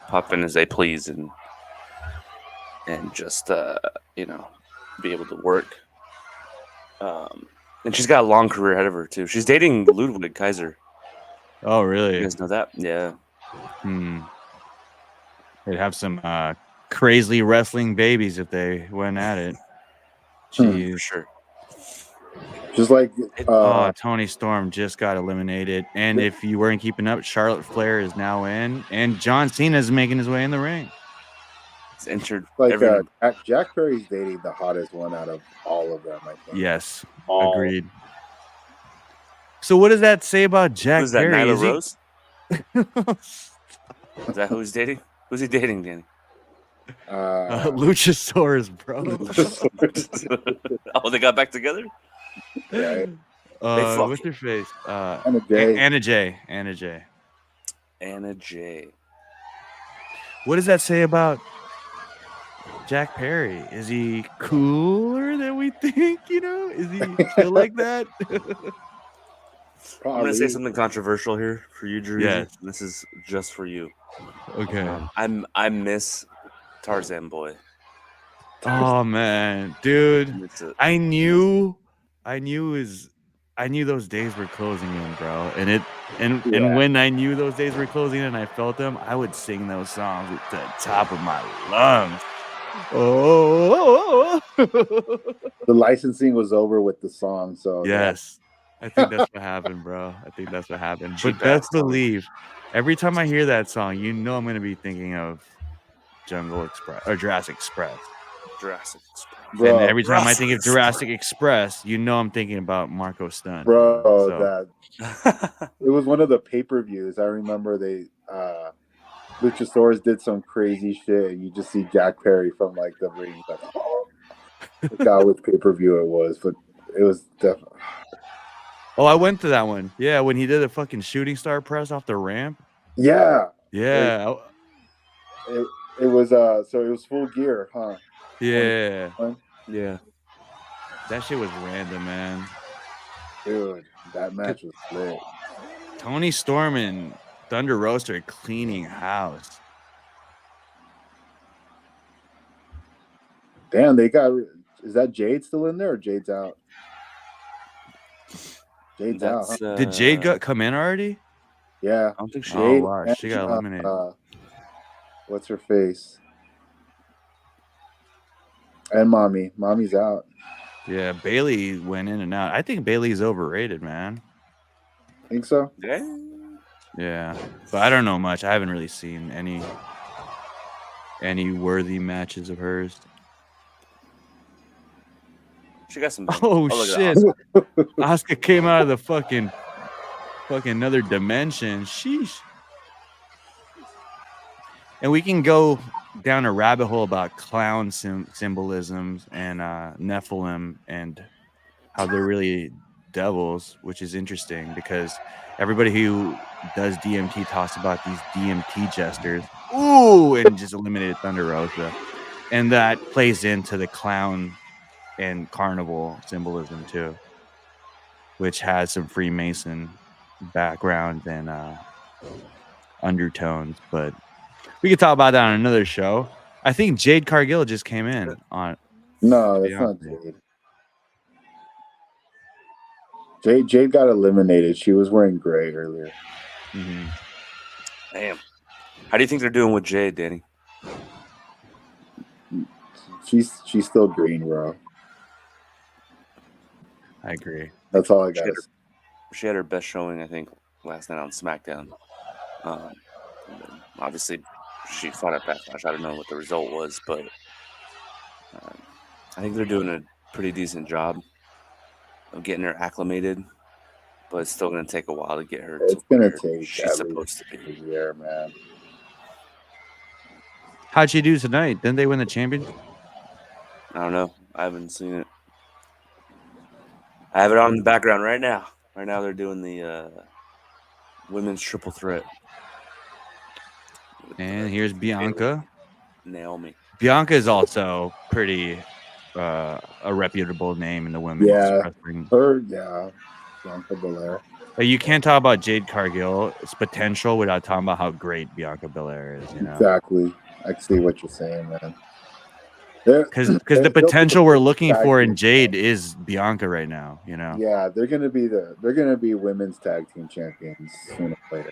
pop in as they please and just be able to work. And she's got a long career ahead of her too. She's dating Ludwig Kaiser. Oh, really? You guys know that? Yeah. They'd have some crazy wrestling babies if they went at it. Jeez. For sure. Just like Tony Storm just got eliminated, and if you weren't keeping up, Charlotte Flair is now in, and John Cena is making his way in the ring. It's entered. like Jack Perry's dating the hottest one out of all of them, I think. Yes, agreed. So what does that say about Jack Who's that, Perry? Nyla Rose? Is that who he's dating? Who's he dating, Danny? Luchasaurus, bro. Oh, they got back together? Yeah. What's her face? Anna Jay. Anna Jay. What does that say about Jack Perry? Is he cooler than we think? Is he still like that? I'm gonna say something controversial here for you, Drew. Yes. This is just for you. Okay. I miss Tarzan Boy. Oh man, dude. I knew those days were closing in, bro. And when I knew those days were closing in and I felt them, I would sing those songs at the top of my lungs. Oh. The licensing was over with the song, so yes. I think that's what happened, bro. But best believe, every time I hear that song, I'm going to be thinking of Jungle Express or Jurassic Express. Bro, and every time I think of Jurassic Express, I'm thinking about Marco Stunt. Bro, it was one of the pay-per-views. I remember Luchasaurus did some crazy shit, and you just see Jack Perry from like the ring. Like, I forgot which pay-per-view it was, but it was definitely. Oh, I went to that one. Yeah, when he did a fucking shooting star press off the ramp. Yeah. Yeah. It was so it was Full Gear, huh? Yeah. Yeah. That shit was random, man. Dude, that match was lit. Tony Storm and Thunder Rosa cleaning house. Damn, is that Jade still in there or Jade's out? Jade's out. Huh? Did Jade come in already? Yeah. I don't think she. Oh, wow. She got eliminated. What's her face? And Mommy's out. Yeah, Bailey went in and out. I think Bailey's overrated, man. Think so? Yeah, but I don't know much. I haven't really seen any worthy matches of hers. She got some. Oh shit! Asuka came out of the fucking another dimension. Sheesh. And we can go down a rabbit hole about clown symbolisms and Nephilim and how they're really devils, which is interesting because everybody who does DMT talks about these DMT jesters. Ooh, and just eliminated Thunder Rosa. And that plays into the clown and carnival symbolism too, which has some Freemason background and undertones, but we could talk about that on another show. I think Jade Cargill just came in on. No, that's not Jade. Jade got eliminated. She was wearing gray earlier. Mm-hmm. Damn. How do you think they're doing with Jade, Danny? She's still green, bro. I agree. That's all I got. she had her best showing, I think, last night on SmackDown. And then obviously, she fought at Backlash. I don't know what the result was, but I think they're doing a pretty decent job of getting her acclimated. But it's still going to take a while to get her to It's gonna where take she's at supposed to least be. a year, man. How'd she do tonight? Didn't they win the championship? I don't know. I haven't seen it. I have it on in the background right now. Right now, they're doing the women's triple threat. with, And here's Bianca. Naomi. Bianca is also pretty a reputable name in the women's Yeah. wrestling. Bianca Belair. You can't talk about Jade Cargill's potential without talking about how great Bianca Belair is. You know, Exactly. I see what you're saying, man. because the potential we're looking for in Jade is Bianca right now. You know, Yeah, they're gonna be women's tag team champions sooner or later.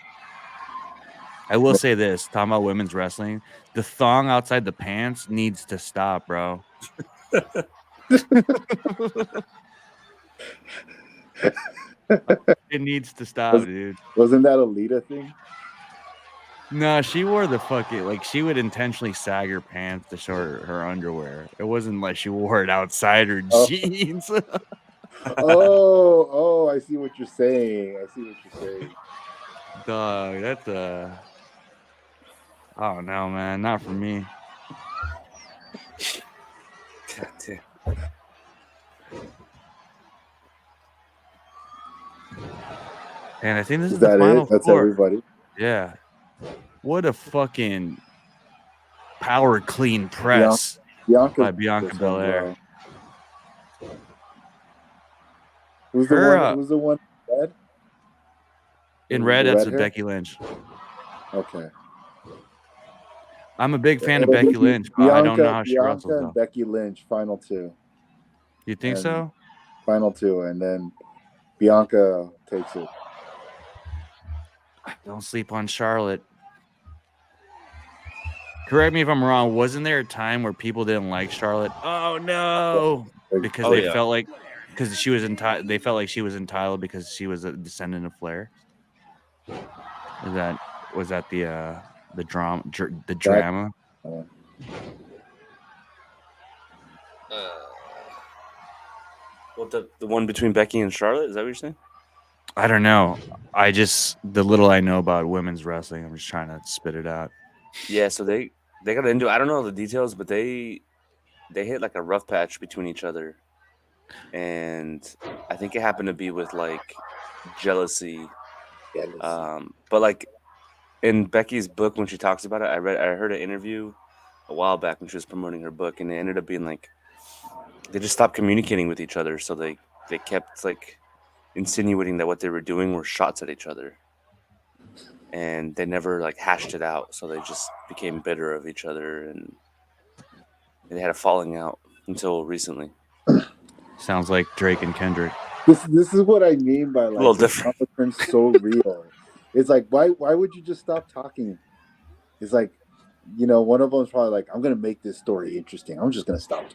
I will say this: talking about women's wrestling, the thong outside the pants needs to stop, bro. It needs to stop, dude. Wasn't that a Lita thing? No, she wore the fucking like she would intentionally sag her pants to show her underwear. It wasn't like she wore it outside her jeans. Oh, I see what you're saying. Dog, that's I don't know, man. Not for me. God damn. And I think this is, Is the that final it? That's four. everybody. Yeah. What a fucking power clean press by Bianca Belair. Who's Her, the one in red? In red, The that's red a hair? Becky Lynch. Okay. I'm a big fan of Becky Lynch, but I don't know how she wrestles Bianca though. and Becky Lynch, final two. You think and- so? Final two, and then Bianca takes it. Don't sleep on Charlotte. Correct me if I'm wrong. Wasn't there a time where people didn't like Charlotte? Oh no, because Oh, they yeah. felt like she was entitled. They felt like she was entitled because she was a descendant of Flair. Was that the drama? The drama? What the one between Becky and Charlotte? Is that what you're saying? I don't know. The little I know about women's wrestling, I'm just trying to spit it out. Yeah, so they got into. I don't know the details, but they hit like a rough patch between each other, and I think it happened to be with like jealousy. But like in Becky's book, when she talks about it, I heard an interview a while back when she was promoting her book, and it ended up being like they just stopped communicating with each other, so they kept like insinuating that what they were doing were shots at each other, and they never like hashed it out, so they just became bitter of each other, and they had a falling out until recently. Sounds like Drake and Kendrick. This is what I mean by A little like the different. drama turns so real. It's like why would you just stop talking? It's like, one of them is probably like, I'm gonna make this story interesting. I'm just gonna stop.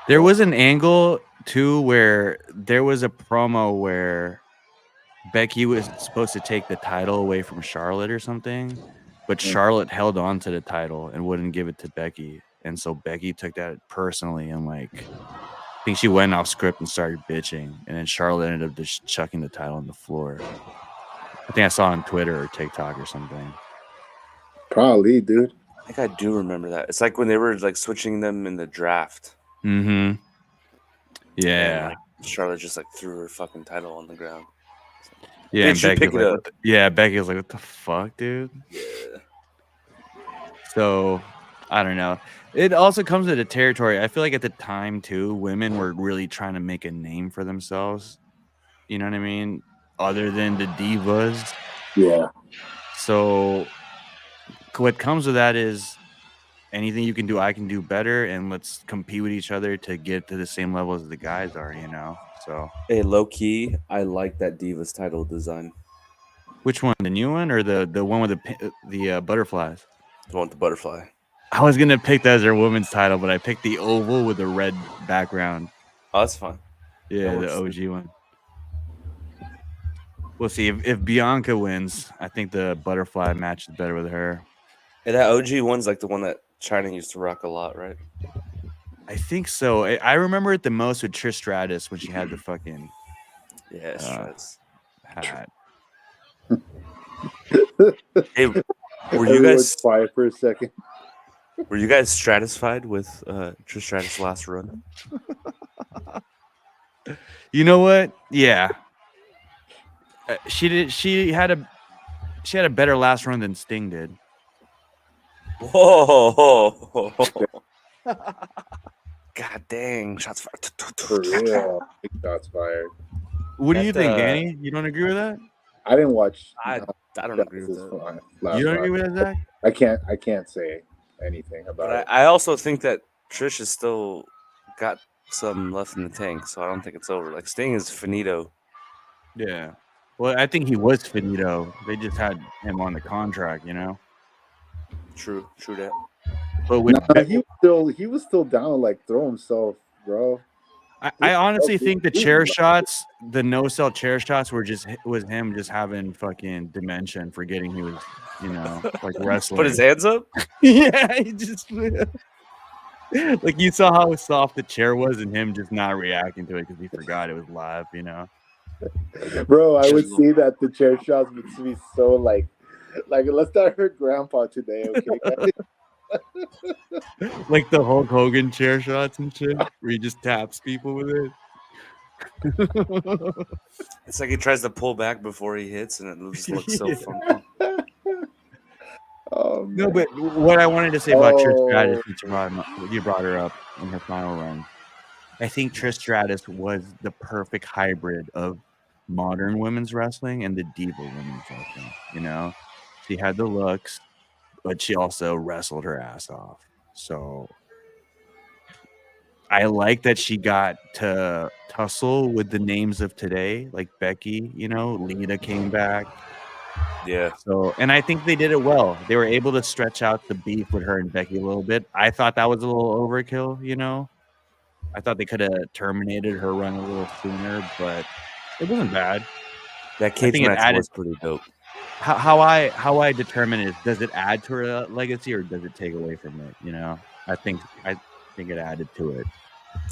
There was an angle too where there was a promo where Becky was supposed to take the title away from Charlotte or something, but Charlotte held on to the title and wouldn't give it to Becky, and so Becky took that personally and like I think she went off script and started bitching, and then Charlotte ended up just chucking the title on the floor. I think I saw on Twitter or TikTok or something. Probably, dude. I think I do remember that. It's like when they were like switching them in the draft. Mm-hmm. Yeah. And, like, Charlotte just like threw her fucking title on the ground. Yeah, Did and she Becky pick was it like, up? Becky was like, what the fuck, dude? Yeah. So, I don't know. It also comes with the territory. I feel like at the time, too, women were really trying to make a name for themselves. You know what I mean? Other than the divas. Yeah. So, what comes with that is anything you can do, I can do better, and let's compete with each other to get to the same level as the guys are, So, Hey, low key, I like that Divas title design. which one? The new one or the one with the butterflies? The one with the butterfly. I was gonna pick that as their women's title, but I picked the oval with the red background. Oh, that's fun. Yeah, That the works. OG one. We'll see. If Bianca wins, I think the butterfly match is better with her. And that OG one's like the one that China used to rock a lot, right? I think so. I remember it the most with Trish Stratus when she had the fucking Yeah, Stratus. hat. Hey, were you Everyone's guys quiet for a second. satisfied with Trish Stratus' last run? You know what? Yeah. She did. She had a better last run than Sting did. Whoa! God dang! Shots fired. For real. Big shots fired. What do That, you think, Danny? You don't agree with that? I didn't watch. I don't agree with that. Last You don't agree run. with that, Zach? I can't say anything about But it. I also think that Trish has still got some left in the tank, so I don't think it's over. Like Sting is finito. Yeah. Well, I think he was finito. They just had him on the contract, you know. True that. But with He was still down to like throw himself, bro. I honestly think the chair shots, the no sell chair shots, was him just having fucking dementia and forgetting he was, you know, like wrestling. Put his hands up. Yeah, he just like you saw how soft the chair was, and him just not reacting to it because he forgot it was live, you know. Bro, I would see that the chair shots would be so like let's not hurt grandpa today, okay, guys? Like the Hulk Hogan chair shots and shit, where he just taps people with it. It's like he tries to pull back before he hits, and it just looks so Yeah. funky. Oh, No, man. but what I wanted to say about Trish Oh. Stratus, since you brought her up in her final run, I think Trish Stratus was the perfect hybrid of modern women's wrestling and the diva women's wrestling. You know, she had the looks, but she also wrestled her ass off. So I like that she got to tussle with the names of today, like Becky. You know, Lita came back. Yeah, So, and I think they did it well. They were able to stretch out the beef with her and Becky a little bit. I thought that was a little overkill, you know. I thought they could have terminated her run a little sooner, but it wasn't bad. that cage think it match added- was pretty dope. How I determine is, does it add to her legacy or does it take away from it? You know, I think it added to it.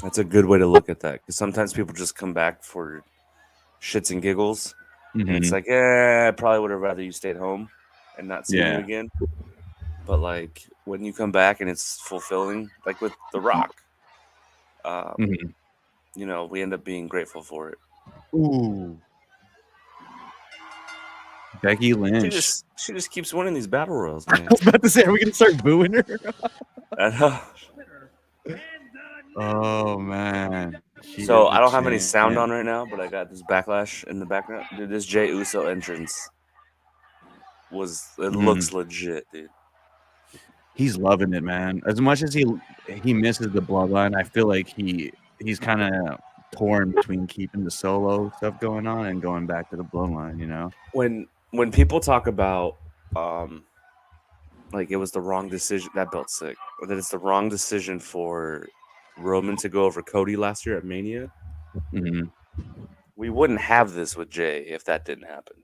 That's a good way to look at that, because sometimes people just come back for shits and giggles, and it's like, I probably would have rather you stayed home and not seen you Yeah. again. But like when you come back and it's fulfilling, like with The Rock, Mhm. you know, we end up being grateful for it. Ooh, Becky Lynch. She just keeps winning these battle royals, man. I was about to say, are we gonna start booing her? I know. Oh man. She So is the I don't have any sound champ. on right now, but I got this backlash in the background. Dude, this Jey Uso entrance looks legit, dude. He's loving it, man. As much as he misses the bloodline, I feel like he's kind of torn between keeping the solo stuff going on and going back to the bloodline. You know. When people talk about like it was the wrong decision, that belt's sick, or that it's the wrong decision for Roman to go over Cody last year at Mania, Mhm. we wouldn't have this with Jay if that didn't happen.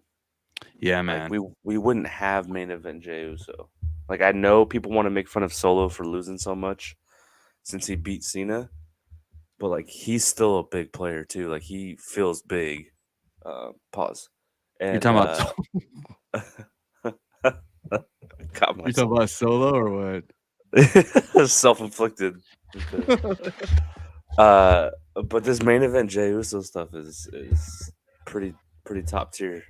Yeah, man. Like we wouldn't have main event Jey Uso. Like I know people want to make fun of Solo for losing so much since he beat Cena, but like he's still a big player too. Like he feels big. Pause. And, You're talking about solo or what? self-inflicted. But this main event Jey Uso stuff is pretty top tier,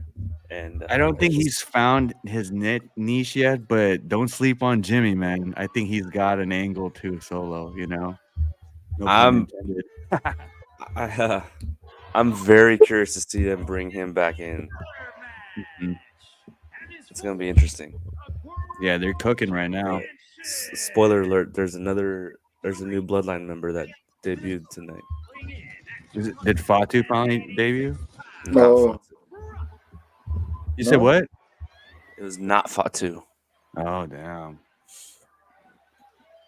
and I don't think it's he's found his niche yet, but don't sleep on Jimmy, man. I think he's got an angle to solo. You know. No pun intended. I'm very curious to see them bring him back in. Mhm. It's gonna be interesting. Yeah, they're cooking right now. Spoiler alert: there's a new Bloodline member that debuted tonight. Did Fatu finally debut? Not Oh. Fatu. You said No. what? It was not Fatu. Oh damn.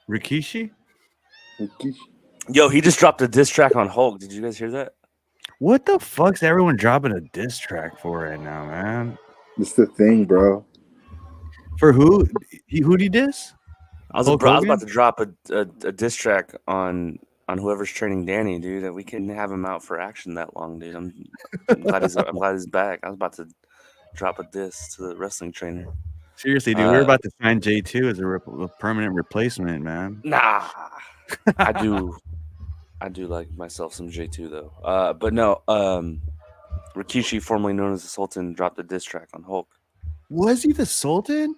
Rikishi? Yo, he just dropped a diss track on Hulk. Did you guys hear that? What the fuck's everyone dropping a diss track for right now, man? It's the thing, bro. For who? Who'd he diss? I was Hulk about Hogan? to drop a diss track on whoever's training Danny, dude. That we couldn't have him out for action that long, dude. I'm glad he's back. I was about to drop a diss to the wrestling trainer. Seriously, dude, we were about to sign J2 as a permanent replacement, man. Nah, I do like myself some J2 though. But no, Rikishi, formerly known as the Sultan, dropped a diss track on Hulk. Was he the Sultan?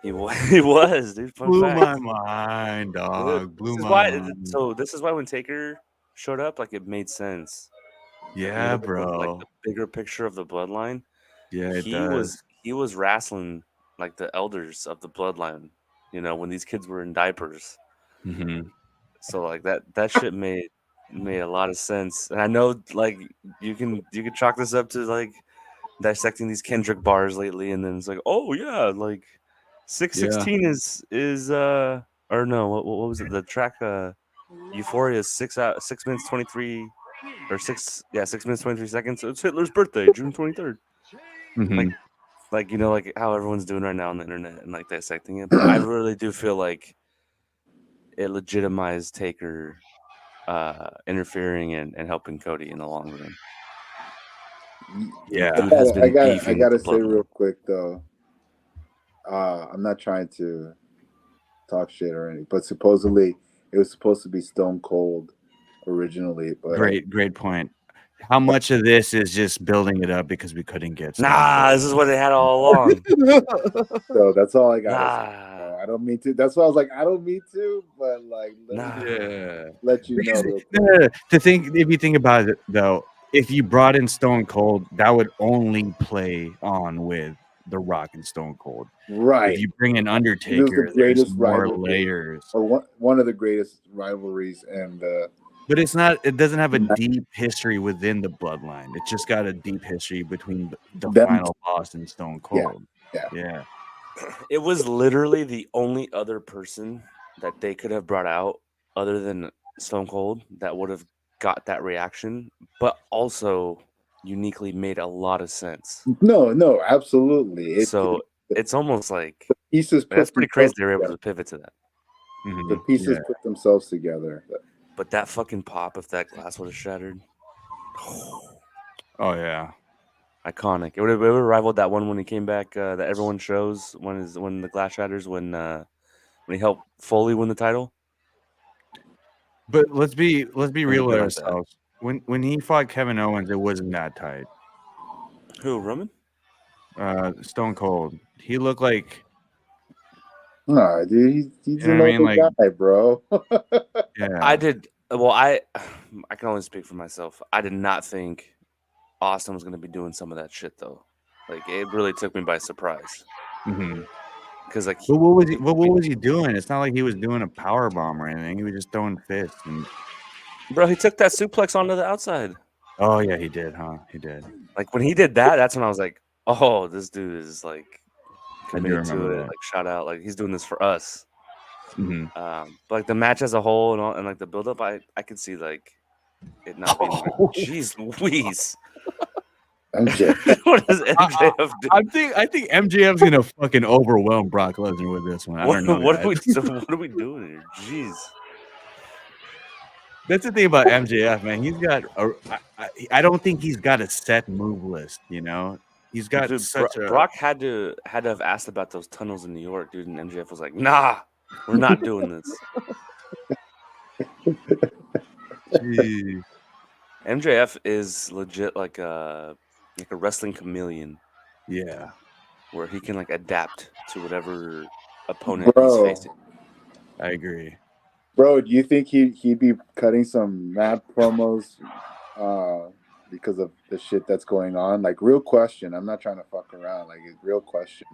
He was, dude. Fun Blew fact. my mind, dog. Blew This is my why. mind. So this is why when Taker showed up, like it made sense. Yeah, bro. Like the bigger picture of the bloodline. Yeah, it does. He was wrestling like the elders of the bloodline. You know, when these kids were in diapers. Mm-hmm. So like that shit made a lot of sense. And I know like you can chalk this up to like dissecting these Kendrick bars lately, and then it's like, oh yeah, like 616 is or no, what was it? The track Euphoria is 6 minutes 23 or 6 minutes 23 seconds. So it's Hitler's birthday, June 23rd. Mm-hmm. Like you know, like how everyone's doing right now on the internet and like dissecting it. But I really do feel like it legitimized Taker interfering and helping Cody in the long run. Yeah. Dude has been I beefing gotta with the say bloodline. real quick though. I'm not trying to talk shit or anything, but supposedly it was supposed to be Stone Cold originally. But Great point. How much of this is just building it up because we couldn't get Stone Nah, Cold? this is what they had all along. so that's all I got. Nah. I don't mean to. That's why I was like, I don't mean to, but like, Nah. let you know. Because, Real quick. if you think about it though, if you brought in Stone Cold, that would only play on with The Rock and Stone Cold. Right. If you bring in Undertaker, there's more layers. Or one of the greatest rivalries, and but it's not. It doesn't have a deep history within the bloodline. It's just got a deep history between the final boss and Stone Cold. Yeah. It was literally the only other person that they could have brought out other than Stone Cold that would have got that reaction, but also uniquely made a lot of sense. No, absolutely. It's almost like pieces. That's pretty crazy they were able to pivot to that. Mm-hmm. The pieces put themselves together. But that fucking pop, if that glass would have shattered. Oh yeah. Iconic. It would have rivaled that one when he came back that everyone shows when the glass shatters when he helped Foley win the title. But let's be real with ourselves. When he fought Kevin Owens, it wasn't that tight. Who, Roman? Stone Cold. He looked like. Nah, dude, he's You know an old guy, bro. Yeah. I did. Well, I can only speak for myself. I did not think Austin was going to be doing some of that shit though. Like it really took me by surprise. Mm-hmm. Because like, but what was he doing? It's not like he was doing a power bomb or anything. He was just throwing fists. And... Bro, he took that suplex onto the outside. Oh yeah, he did, huh? He did. Like when he did that, that's when I was like, oh, this dude is like committed to it. That. Like shout out, like he's doing this for us. Mm-hmm. But like the match as a whole and all, and like the build up, I could see like it not being. Jeez Louise. MJF. What does MJF do? I think MJF's gonna fucking overwhelm Brock Lesnar with this one. I don't know. What are we doing here? Jeez. That's the thing about MJF, man. He's got I don't think he's got a set move list. You know, he's got Brock had to have asked about those tunnels in New York, dude, and MJF was like, "Nah, we're not doing this." Jeez. MJF is legit like a wrestling chameleon. Yeah. Where he can like adapt to whatever opponent he's facing. I agree. Bro, do you think he'd be cutting some mad promos because of the shit that's going on? Like, real question. I'm not trying to fuck around. Like, a real question.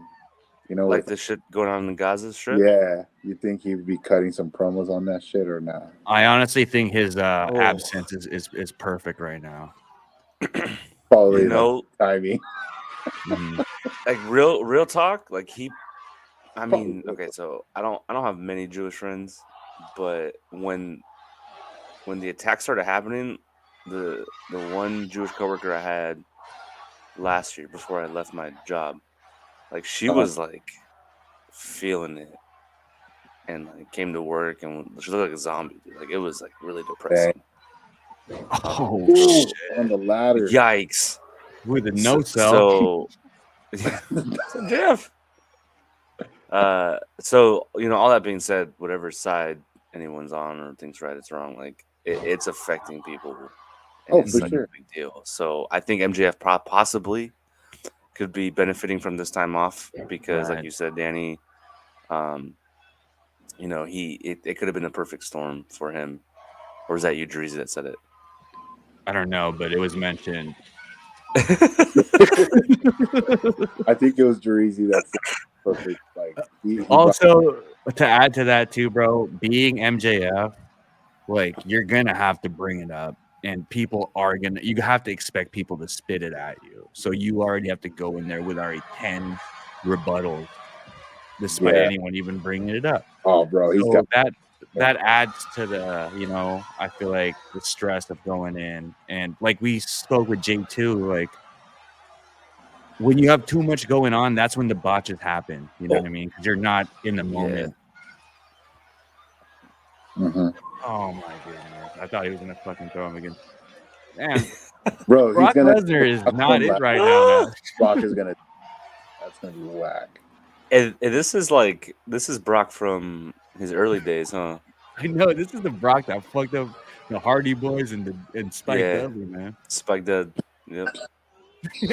You know, like the shit going on in the Gaza Strip? Yeah. You think he'd be cutting some promos on that shit or not? I honestly think his absence is perfect right now. Probably, you know, timing. Like real talk. Like I mean, okay, so I don't have many Jewish friends, but when the attacks started happening, the one Jewish coworker I had last year before I left my job, like she was like feeling it, and like came to work and she looked like a zombie. Dude. Like it was like really depressing. Oh, Ooh, shit. on the ladder. Yikes! With a no cell. So Jeff. So all that being said, whatever side anyone's on or thinks right, it's wrong. Like it's affecting people. And it's for like sure. a big deal. So I think MJF possibly could be benefiting from this time off because, like Right. you said, Danny, it could have been a perfect storm for him. Or is that you, Dreezy, that said it? I don't know, but it was mentioned. I think it was Jerezy that's perfect. Like he Also, to add to that too, bro, being MJF, like you're gonna have to bring it up, and people are gonna. You have to expect people to spit it at you. So you already have to go in there with already 10 rebuttals, despite anyone even bringing it up. Oh, bro, he's So got that adds to the, I feel like the stress of going in, and like we spoke with J2, like when you have too much going on, that's when the botches happen. You know what I mean? Because you're not in the moment. Mhm. Oh my goodness! I thought he was gonna fucking throw him again. Man, Bro, Brock he's gonna Lesnar is not it right now, man. Brock is gonna. That's gonna be whack. And this is Brock from his early days, huh? I know this is the Brock that fucked up the Hardy Boys and Spike Yeah. Dudley, man. Spike Dead. Yep.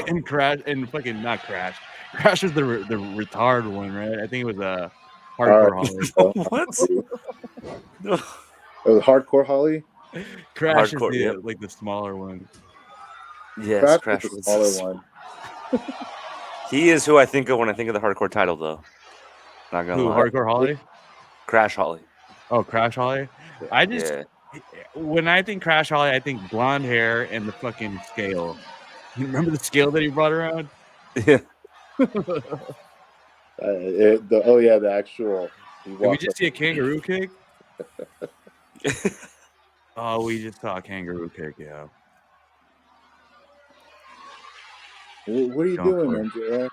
And Crash and fucking not Crash. Crash was the retard one, right? I think it was a Hardcore Holly. What? Oh, Hardcore Holly. Crash Hardcore, is yep. like the smaller one. Yes, Crash Crash was the was smaller one. He is who I think of when I think of the hardcore title, though. Not gonna Who, lie. Hardcore Holly? Crash Holly. Oh, Crash Holly. I just when I think Crash Holly, I think blonde hair and the fucking scale. You remember the scale that he brought around? Yeah. The actual. Did we just see a kangaroo kick? Oh, we just saw a kangaroo kick, yeah. What are you Don't doing, MJF?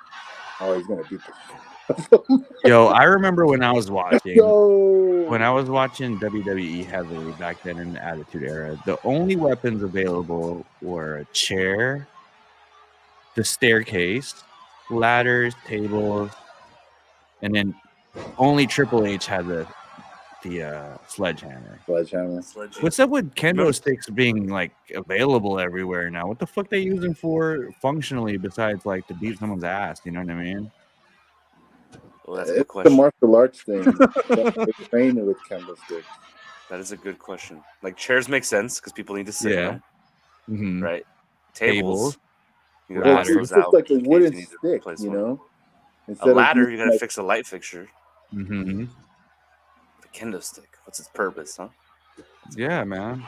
Oh, he's gonna beat the. Yo, I remember when I was watching. Yo! When I was watching WWE heavily back then in the Attitude Era, the only weapons available were a chair, the staircase, ladders, tables, and then only Triple H had the sledgehammer. Sledgehammer. What's up with kendo sticks being like available everywhere now? What the fuck they use them for functionally besides like to beat someone's ass? You know what I mean? Well, that's a good It's the question. martial arts thing. They train with kendo sticks. That is a good question. Like chairs make sense because people need to sit in them, Mhm. right? Tables. You gotta Ladders. bust It's those just out like a in case wooden you need to stick, replace you one. know. A Instead of ladder, using, you gotta like, fix a light fixture. Mm-hmm. The kendo stick. What's its purpose, huh? Yeah, man.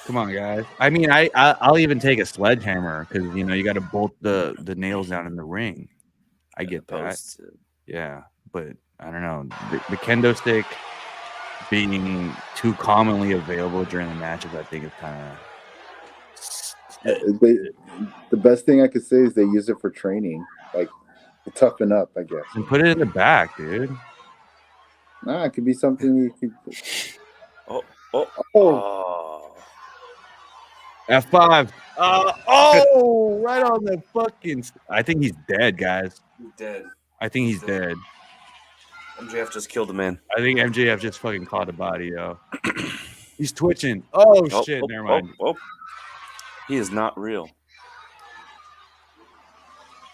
Come on, guys. I mean, I'll even take a sledgehammer because you got to bolt the nails down in the ring. I get that. Opposed to- Yeah, but I don't know the kendo stick being too commonly available during the matches. I think is kind of. the best thing I could say is they use it for training, like to toughen up, I guess. And put it in the back, dude. Nah, it could be something you could. Oh. F5. Oh, right on the fucking. I think he's dead, guys. He's dead. I think he's dead. MJF just killed a man. I think MJF just fucking caught a body, yo. He's twitching. Oh, shit. Never mind. He is not real.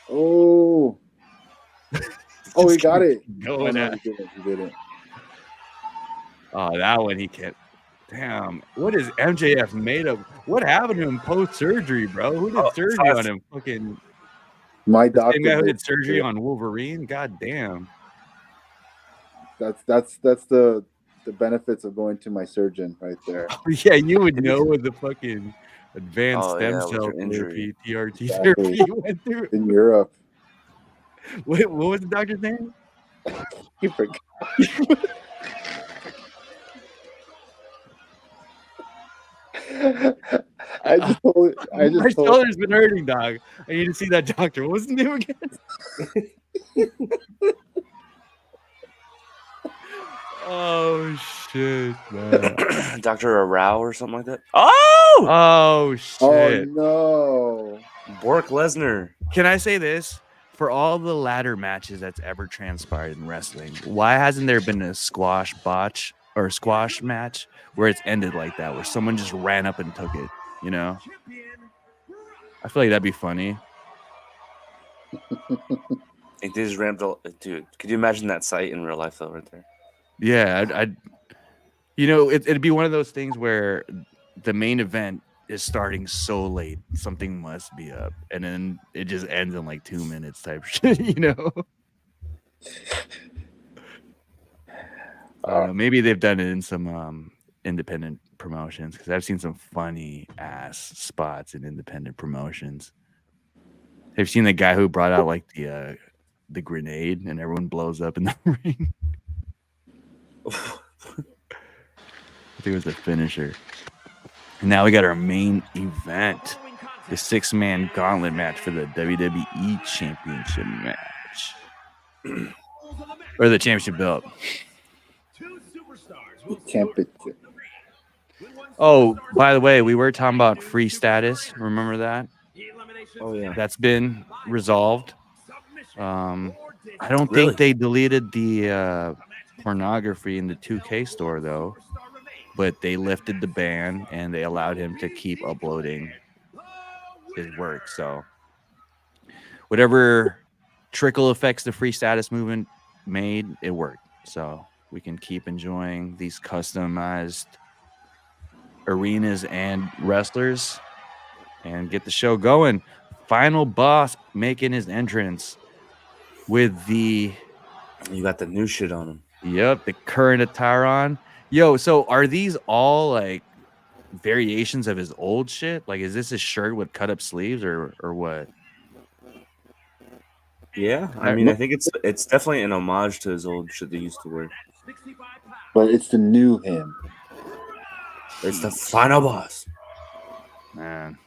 Oh, he got it. Going no, at. he didn't. Oh, that one he can't. Damn. What is MJF made of? What happened to him post surgery, bro? Who did surgery on him? Fucking. My The doctor same guy who did surgery on Wolverine? God damn. That's the benefits of going to my surgeon right there. Yeah, you would know with the fucking advanced Oh, stem yeah, with cell your injury. therapy, TRT Exactly. therapy you went through. In Europe. What was the doctor's name? You forgot. I just told. I My just told. shoulder's been hurting, dog. I need to see that doctor. What was his name again? Oh shit, man. Dr. Arau or something like that. Oh! Oh Oh shit. no! Bork Lesnar. Can I say this? For all the ladder matches that's ever transpired in wrestling, why hasn't there been a squash botch or squash match where it's ended like that, where someone just ran up and took it? You know, I feel like that'd be funny. Like they just ramped up. Dude, could you imagine that sight in real life though, right there? Yeah, I'd you know, it'd be one of those things where the main event is starting so late, something must be up, and then it just ends in like 2 minutes type shit, you know. I don't know, maybe they've done it in some independent promotions, because I've seen some funny ass spots in independent promotions. Have you seen the guy who brought out like the grenade and everyone blows up in the ring? I think it was the finisher. And now we got our main event, the 6-man gauntlet match for the WWE Championship match. Or the championship belt. Championship. Oh, by the way, we were talking about free status. Remember that? Oh yeah. That's been resolved. I don't Really? think they deleted the pornography in the 2K store, though. But they lifted the ban and they allowed him to keep uploading his work. So whatever trickle effects the free status movement made, it worked. So we can keep enjoying these customized arenas and wrestlers and get the show going. Final boss making his entrance with the You got the new shit on him. the current attire on. Yo, so are these all like variations of his old shit? Like, is this his shirt with cut up sleeves or what? Yeah, I I mean, I look- think it's definitely an homage to his old shit they used to wear. But it's the new him. It's the final boss. Man.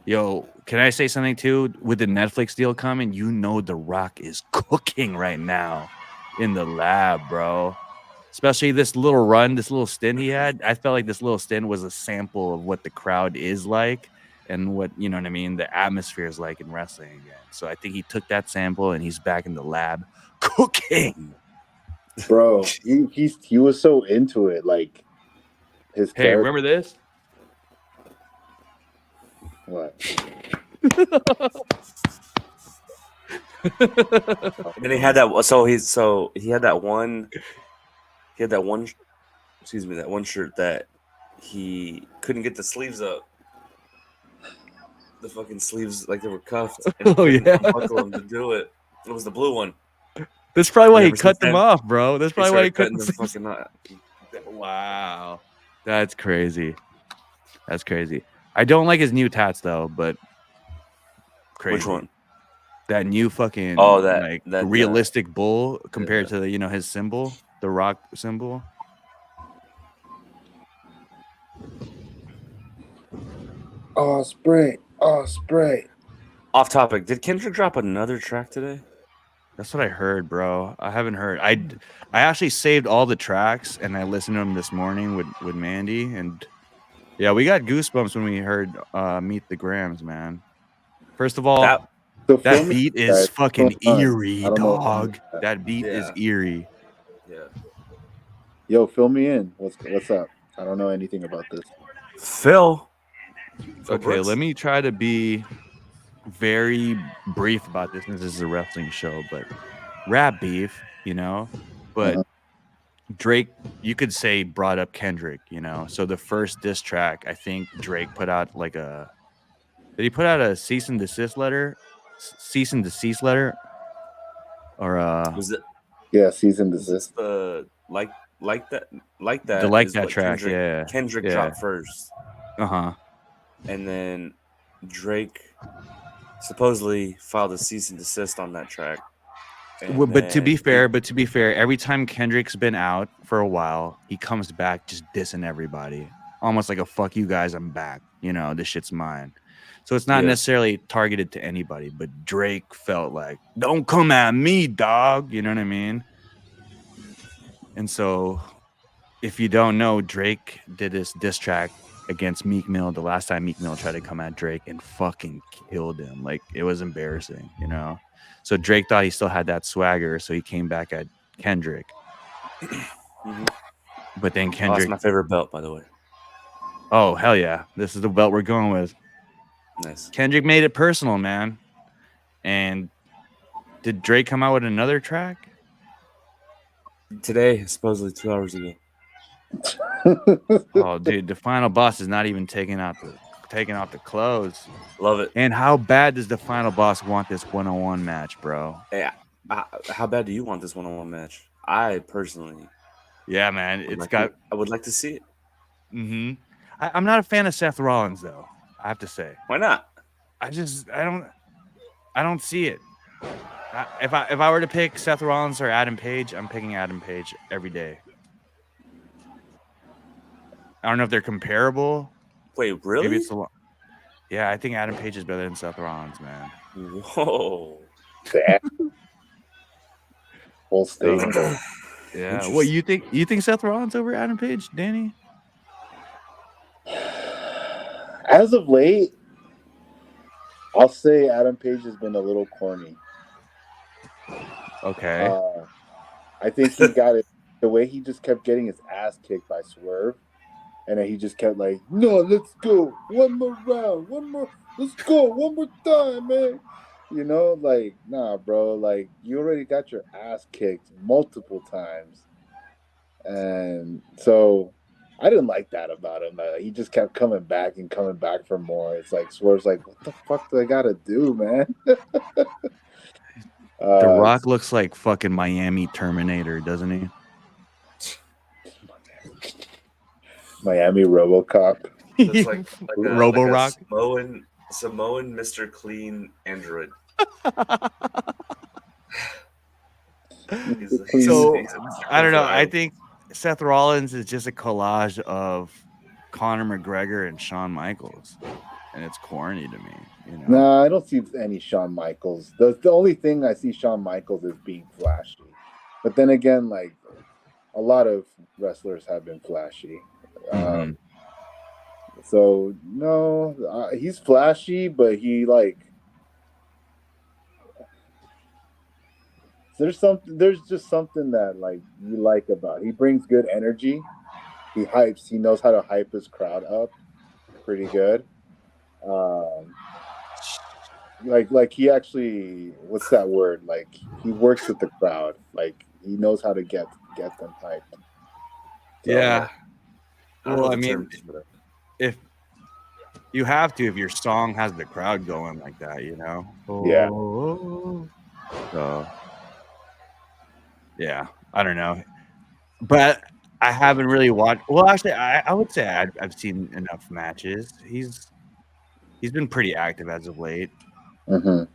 Yo, can I say something too? With the Netflix deal coming, you know The Rock is cooking right now in the lab, bro. Especially this little run, this little stint he had. I felt like this little stint was a sample of what the crowd is like and what, you know what I mean, the atmosphere is like in wrestling again. So I think he took that sample and he's back in the lab cooking. Bro, he was so into it. Like his Hey, character. remember this? What? And then he had that. So he had that one. He had that one. Excuse me, that one shirt that he couldn't get the sleeves up. The fucking sleeves, like they were cuffed. And he Oh, couldn't yeah. unbuckle them to do it. It was the blue one. That's probably why he Ever cut since them then, off, bro. That's probably why he cut cutting them. them fucking up. Wow. That's crazy. That's crazy. I don't like his new tats though, but crazy. Which one? That new fucking that realistic bull compared to his symbol, the Rock symbol. Oh, spray. Oh, spray. Off topic. Did Kendrick drop another track today? That's what I heard, bro. I haven't heard. I actually saved all the tracks and I listened to them this morning with Mandy, and yeah, we got goosebumps when we heard Meet the Grams, man. First of all, That- So that film beat it, is guys. fucking Fun. eerie, I don't know if I'm dog. doing that. That beat is Yeah. eerie. Yeah. Yo, fill me in. What's up? I don't know anything about this. Phil. Okay, Brooks. let me try to be very brief about this. This is a wrestling show, but rap beef, but Uh-huh. Drake, you could say, brought up Kendrick, So the first diss track, I think Drake put out did he put out a cease and desist letter? Cease and desist letter? Or Was it Yeah, season was this desist. the like that The Like is That what track, Kendrick, yeah. Kendrick Yeah. dropped first, uh-huh. and then Drake supposedly filed a cease and desist on that track. And Well, but to be then fair, every time Kendrick's been out for a while, he comes back just dissing everybody. almost like a fuck you guys, I'm back. You know, this shit's mine. So it's not Yeah. necessarily targeted to anybody, but Drake felt like, don't come at me, dog. You know what I mean? And so if you don't know, Drake did this diss track against Meek Mill the last time Meek Mill tried to come at Drake and fucking killed him. Like, it was embarrassing, you know? So Drake thought he still had that swagger, so he came back at Kendrick. Mhm. But then Oh, that's Kendrick, my favorite belt, by the way. oh, hell yeah. This is the belt we're going with. Nice. Kendrick made it personal, man. And did Drake come out with another track? Today, supposedly 2 hours ago. Oh, dude, the final boss is not even taking off the clothes. Love it. And how bad does the final boss want this 101 match, bro? Hey, how bad do you want this one-on-one match? I personally Yeah, man, I would like to see it. Mm-hmm. I'm not a fan of Seth Rollins, though. I have to say, Why not? I don't see it. If I were to pick Seth Rollins or Adam Page, I'm picking Adam Page every day. I don't know if they're comparable. Wait, really? Maybe it's yeah, I think Adam Page is better than Seth Rollins, man. Whoa. Whole statement. Yeah. What you think? You think Seth Rollins over Adam Page, Danny? As of late, I'll say Adam Page has been a little corny. Okay. I think he got it the way he just kept getting his ass kicked by Swerve, and then he just kept like, "No, let's go, one more round, let's go, one more time, man." You know, like, nah, bro, like you already got your ass kicked multiple times, and so I didn't like that about him. He just kept coming back for more. It's like Swerve's like, "What the fuck do I gotta do, man?" The Rock looks like fucking Miami Terminator, doesn't he? Miami RoboCop. It's like Robo Rock. Samoan Mr. Clean android. So I don't know. I think Seth Rollins is just a collage of Conor McGregor and Shawn Michaels, and it's corny to me. You know? No, I don't see any Shawn Michaels. The only thing I see Shawn Michaels is being flashy, but then again, like a lot of wrestlers have been flashy. Mhm. So no, he's flashy, but he like there's just something that like you like about. He brings good energy. He hypes. He knows how to hype his crowd up pretty good. Like he actually, what's that word? Like he works with the crowd. Like he knows how to get them hyped. So, Yeah. I don't know Well, I the mean, terms for that. if you have to, if your song has the crowd going like that, you know. Yeah. So, yeah, I don't know, but I haven't really watched. Well, actually, I would say I've seen enough matches. He's been pretty active as of late. mhm.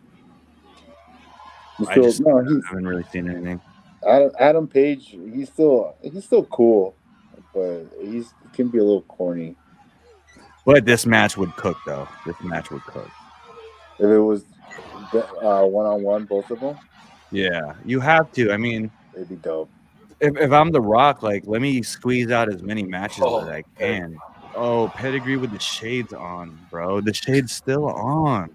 I just No, he's haven't really seen anything. Adam Page. He's still cool, but he can be a little corny. But this match would cook, though. This match would cook. If it was one-on-one, both of them, Yeah, you have to. I mean, it'd be dope. if I'm The Rock, like, let me squeeze out as many matches Oh, as I can. Oh, Pedigree with the shades on, bro. The shades still on.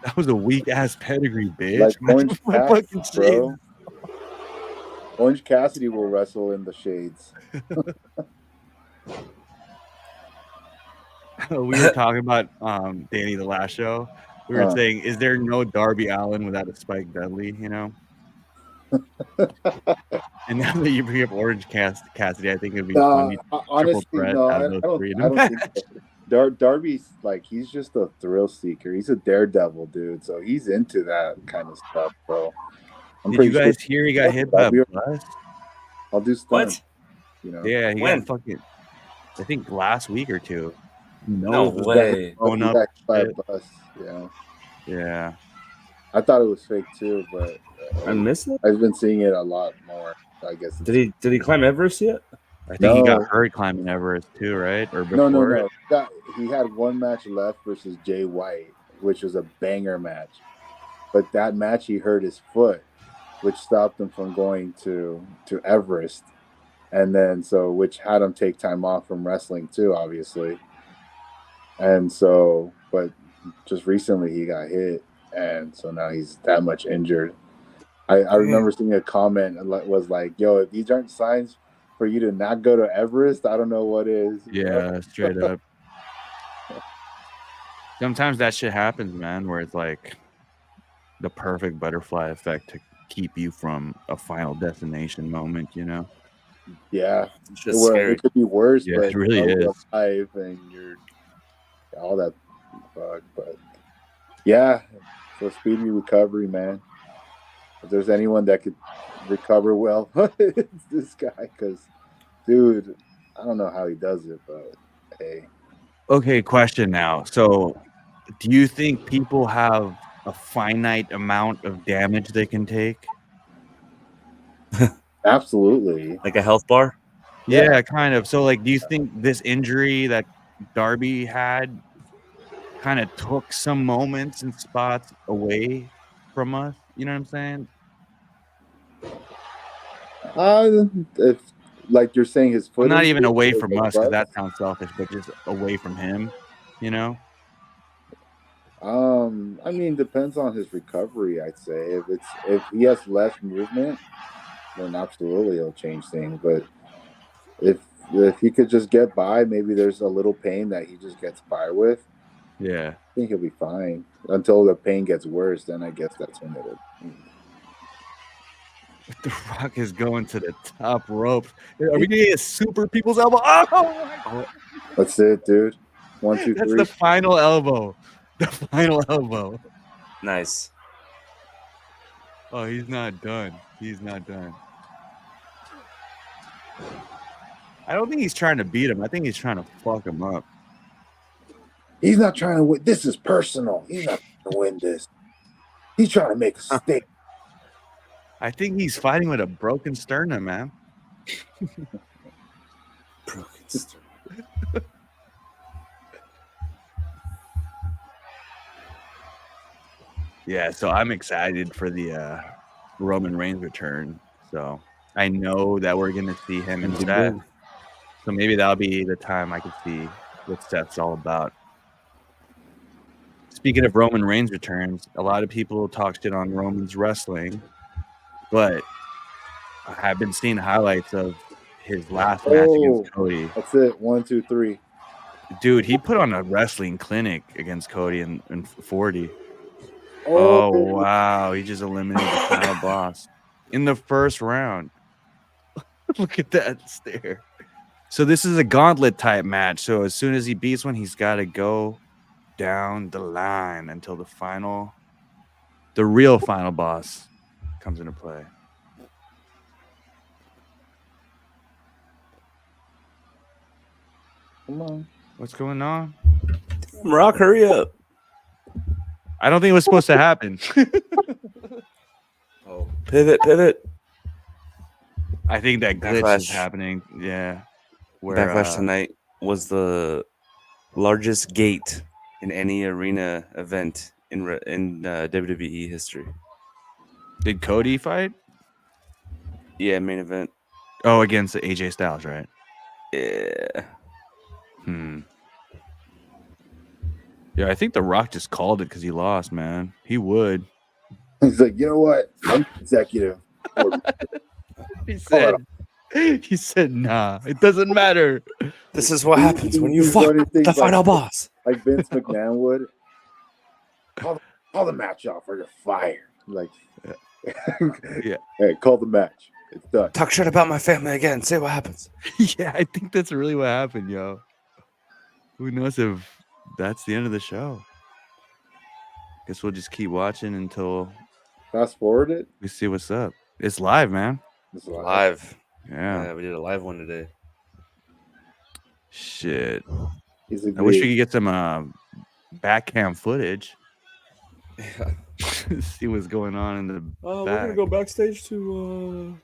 That was a weak ass Pedigree, bitch. Like Orange My Cassidy, fucking shades. bro. Orange Cassidy will wrestle in the shades. We were talking about Danny the last show. We were saying, is there no Darby Allin without a Spike Dudley? You know. And now that you bring up Orange Cassidy, I think it'd be funny. Honestly, threat no, out I of those don't three in I a don't think so. Darby's like, he's just a thrill seeker. He's a daredevil, dude. So he's into that kind of stuff, bro. Did you guys hear he got hit by a bus? I'll do stunts. What? You know? Yeah, he When? got fucking. I think last week or two. No way. Blown He up. got hit by a shit. bus. Yeah. Yeah. I thought it was fake too, but I missed it. I've been seeing it a lot more. I guess. Did he climb Everest yet? I think he got No. hurt climbing Everest too, right? Or No, before it? He had one match left versus Jay White, which was a banger match. But that match, he hurt his foot, which stopped him from going to Everest. And then, which had him take time off from wrestling too, obviously. And so, but just recently he got hit. And so now he's that much injured. I remember seeing a comment was like, yo, if these aren't signs for you to not go to Everest, I don't know what is. Yeah, straight up. Sometimes that shit happens, man, where it's like the perfect butterfly effect to keep you from a final destination moment, you know? Yeah. It's just scary. It could be worse, Yeah, but it really you're is. alive and you're all that fuck. But yeah, so speedy recovery, man. If there's anyone that could recover well, it's this guy. Because, dude, I don't know how he does it, but hey. Okay, question now. So, do you think people have a finite amount of damage they can take? Absolutely. Like a health bar? Yeah, kind of. So, like, do you think this injury that Darby had kind of took some moments and spots away from us? You know what I'm saying? If like you're saying, his foot. Well, not even injury, away like from his us, because butt? that sounds selfish, but just away from him, you know? I mean, depends on his recovery. I'd say if he has less movement, then absolutely it'll change things. But if he could just get by, maybe there's a little pain that he just gets by with. Yeah. I think he'll be fine until the pain gets worse. Then I guess that's when it'll. The Rock is going to the top rope. Are we gonna get a super people's elbow? Oh my God. That's it, dude. 1, 2, 3. That's the final elbow. The final elbow. Nice. Oh, he's not done. He's not done. I don't think he's trying to beat him. I think he's trying to fuck him up. He's not trying to win. This is personal. He's not trying to win this. He's trying to make a stake. I think he's fighting with a broken sternum, man. Broken sternum. Yeah, so I'm excited for the Roman Reigns return. So I know that we're gonna see him in Seth. So maybe that'll be the time I can see what Seth's all about. Speaking of Roman Reigns returns, a lot of people talk shit on Roman's wrestling, but I have been seeing highlights of his last match against Cody. That's it. 1, 2, 3. Dude, he put on a wrestling clinic against Cody in 40. Oh, wow. He just eliminated the final boss in the first round. Look at that stare. So this is a gauntlet type match. So as soon as he beats one, he's got to go down the line until the real final boss comes into play. Come on. What's going on? Rock, hurry up. I don't think it was supposed to happen. Oh, pivot. I think that glitch Backlash. is happening. Yeah. Where, Backlash tonight was the largest gate in any arena event in WWE history. Did Cody fight? Yeah, main event. Oh, against AJ Styles, right? Yeah. Yeah, I think The Rock just called it because he lost, man. He would. He's like, you know what? I'm executive. He said, nah, it doesn't matter. This is what happens when you fuck the final boss. Like Vince McMahon would. Call the match off or you're fired. Like, Yeah. Hey, call the match. It's done. Talk shit about my family again. Say what happens. Yeah, I think that's really what happened, yo. Who knows if that's the end of the show? Guess we'll just keep watching until Fast forward it. we see what's up. It's live, man. It's live. Live. Yeah. Yeah, we did a live one today. Shit. He's a I wish we great- could get some back cam footage. Yeah. See what's going on in the We're back. gonna go backstage to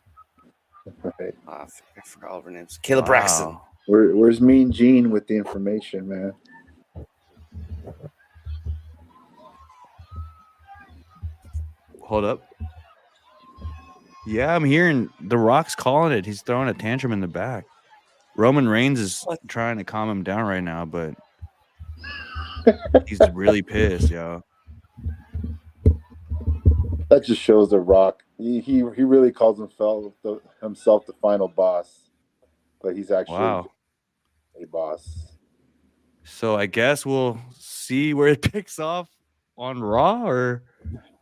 Right. I forgot all of her names. Kayla Braxton. Wow. Where's Mean Gene with the information, man? Hold up. Yeah, I'm hearing The Rock's calling it. He's throwing a tantrum in the back. Roman Reigns is trying to calm him down right now, but he's really pissed, yo. That just shows The Rock. He really calls himself the final boss, but he's actually Wow. a boss. So I guess we'll see where it picks off on Raw or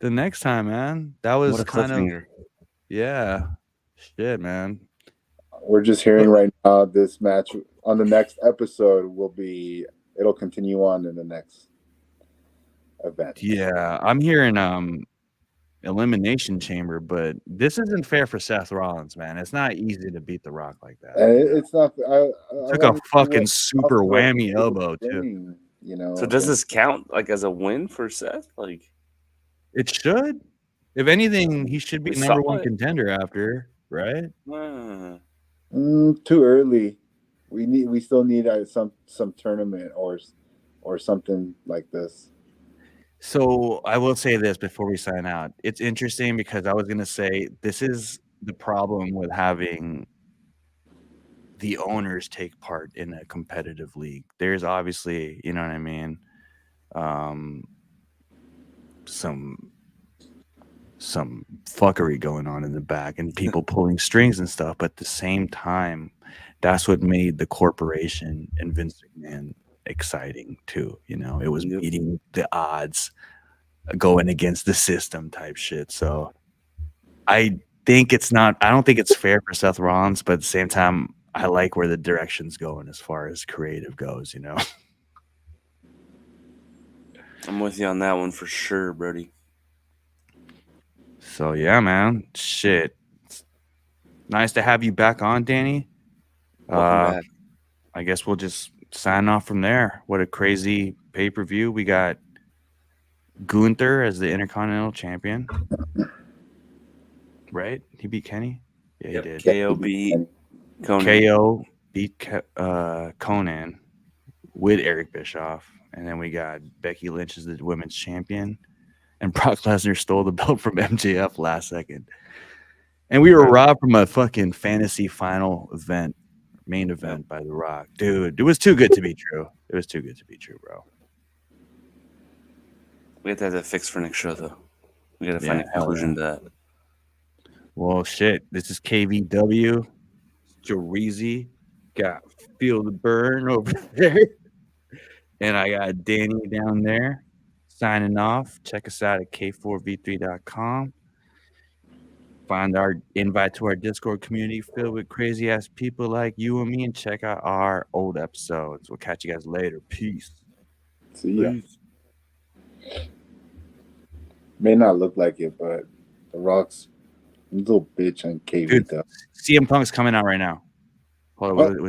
the next time, man. That was What a kind of cliffhanger. yeah. Shit, man. We're just hearing right now this match on the next episode it'll continue on in the next event. Yeah, I'm hearing Elimination Chamber, but this isn't fair for Seth Rollins, man. It's not easy to beat The Rock like that. And it's not. I Took wanna a see fucking what super Oscar whammy is elbow too. doing, you know. So does this count like as a win for Seth? Like It should. If anything, he should be We number saw one it. contender after, right? Too early. We still need some tournament or something like this. So I will say this before we sign out. It's interesting because I was going to say this is the problem with having the owners take part in a competitive league. There's obviously, you know what I mean, some fuckery going on in the back and people pulling strings and stuff. But at the same time, that's what made the corporation and Vince McMahon exciting too. You know, it was Yep. beating the odds, going against the system type shit. So I don't think it's fair for Seth Rollins, but at the same time, I like where the direction's going as far as creative goes, you know. I'm with you on that one for sure, Brody. So yeah, man. Shit. It's nice to have you back on, Danny. Welcome back. I guess we'll just sign off from there. What a crazy pay-per-view. We got Gunther as the Intercontinental Champion. Right? He beat Kenny? Yeah, Yep. he did. KO beat Conan. KO beat Conan with Eric Bischoff. And then we got Becky Lynch as the women's champion. And Brock Lesnar stole the belt from MJF last second. And we were robbed from a fucking fantasy final event, main event by The Rock. Dude, it was too good to be true. It was too good to be true, bro. We have to have that fixed for next show, though. We got to find a hell conclusion to that. Well, shit. This is KVW. Jarizi. Got Feel the Burn over there. And I got Danny down there signing off. Check us out at k4v3.com. Find our invite to our Discord community filled with crazy ass people like you and me, and check out our old episodes. We'll catch you guys later. Peace. See ya. May not look like it, but The Rock's a little bitch on KV. Dude, CM Punk's coming out right now. Hold on,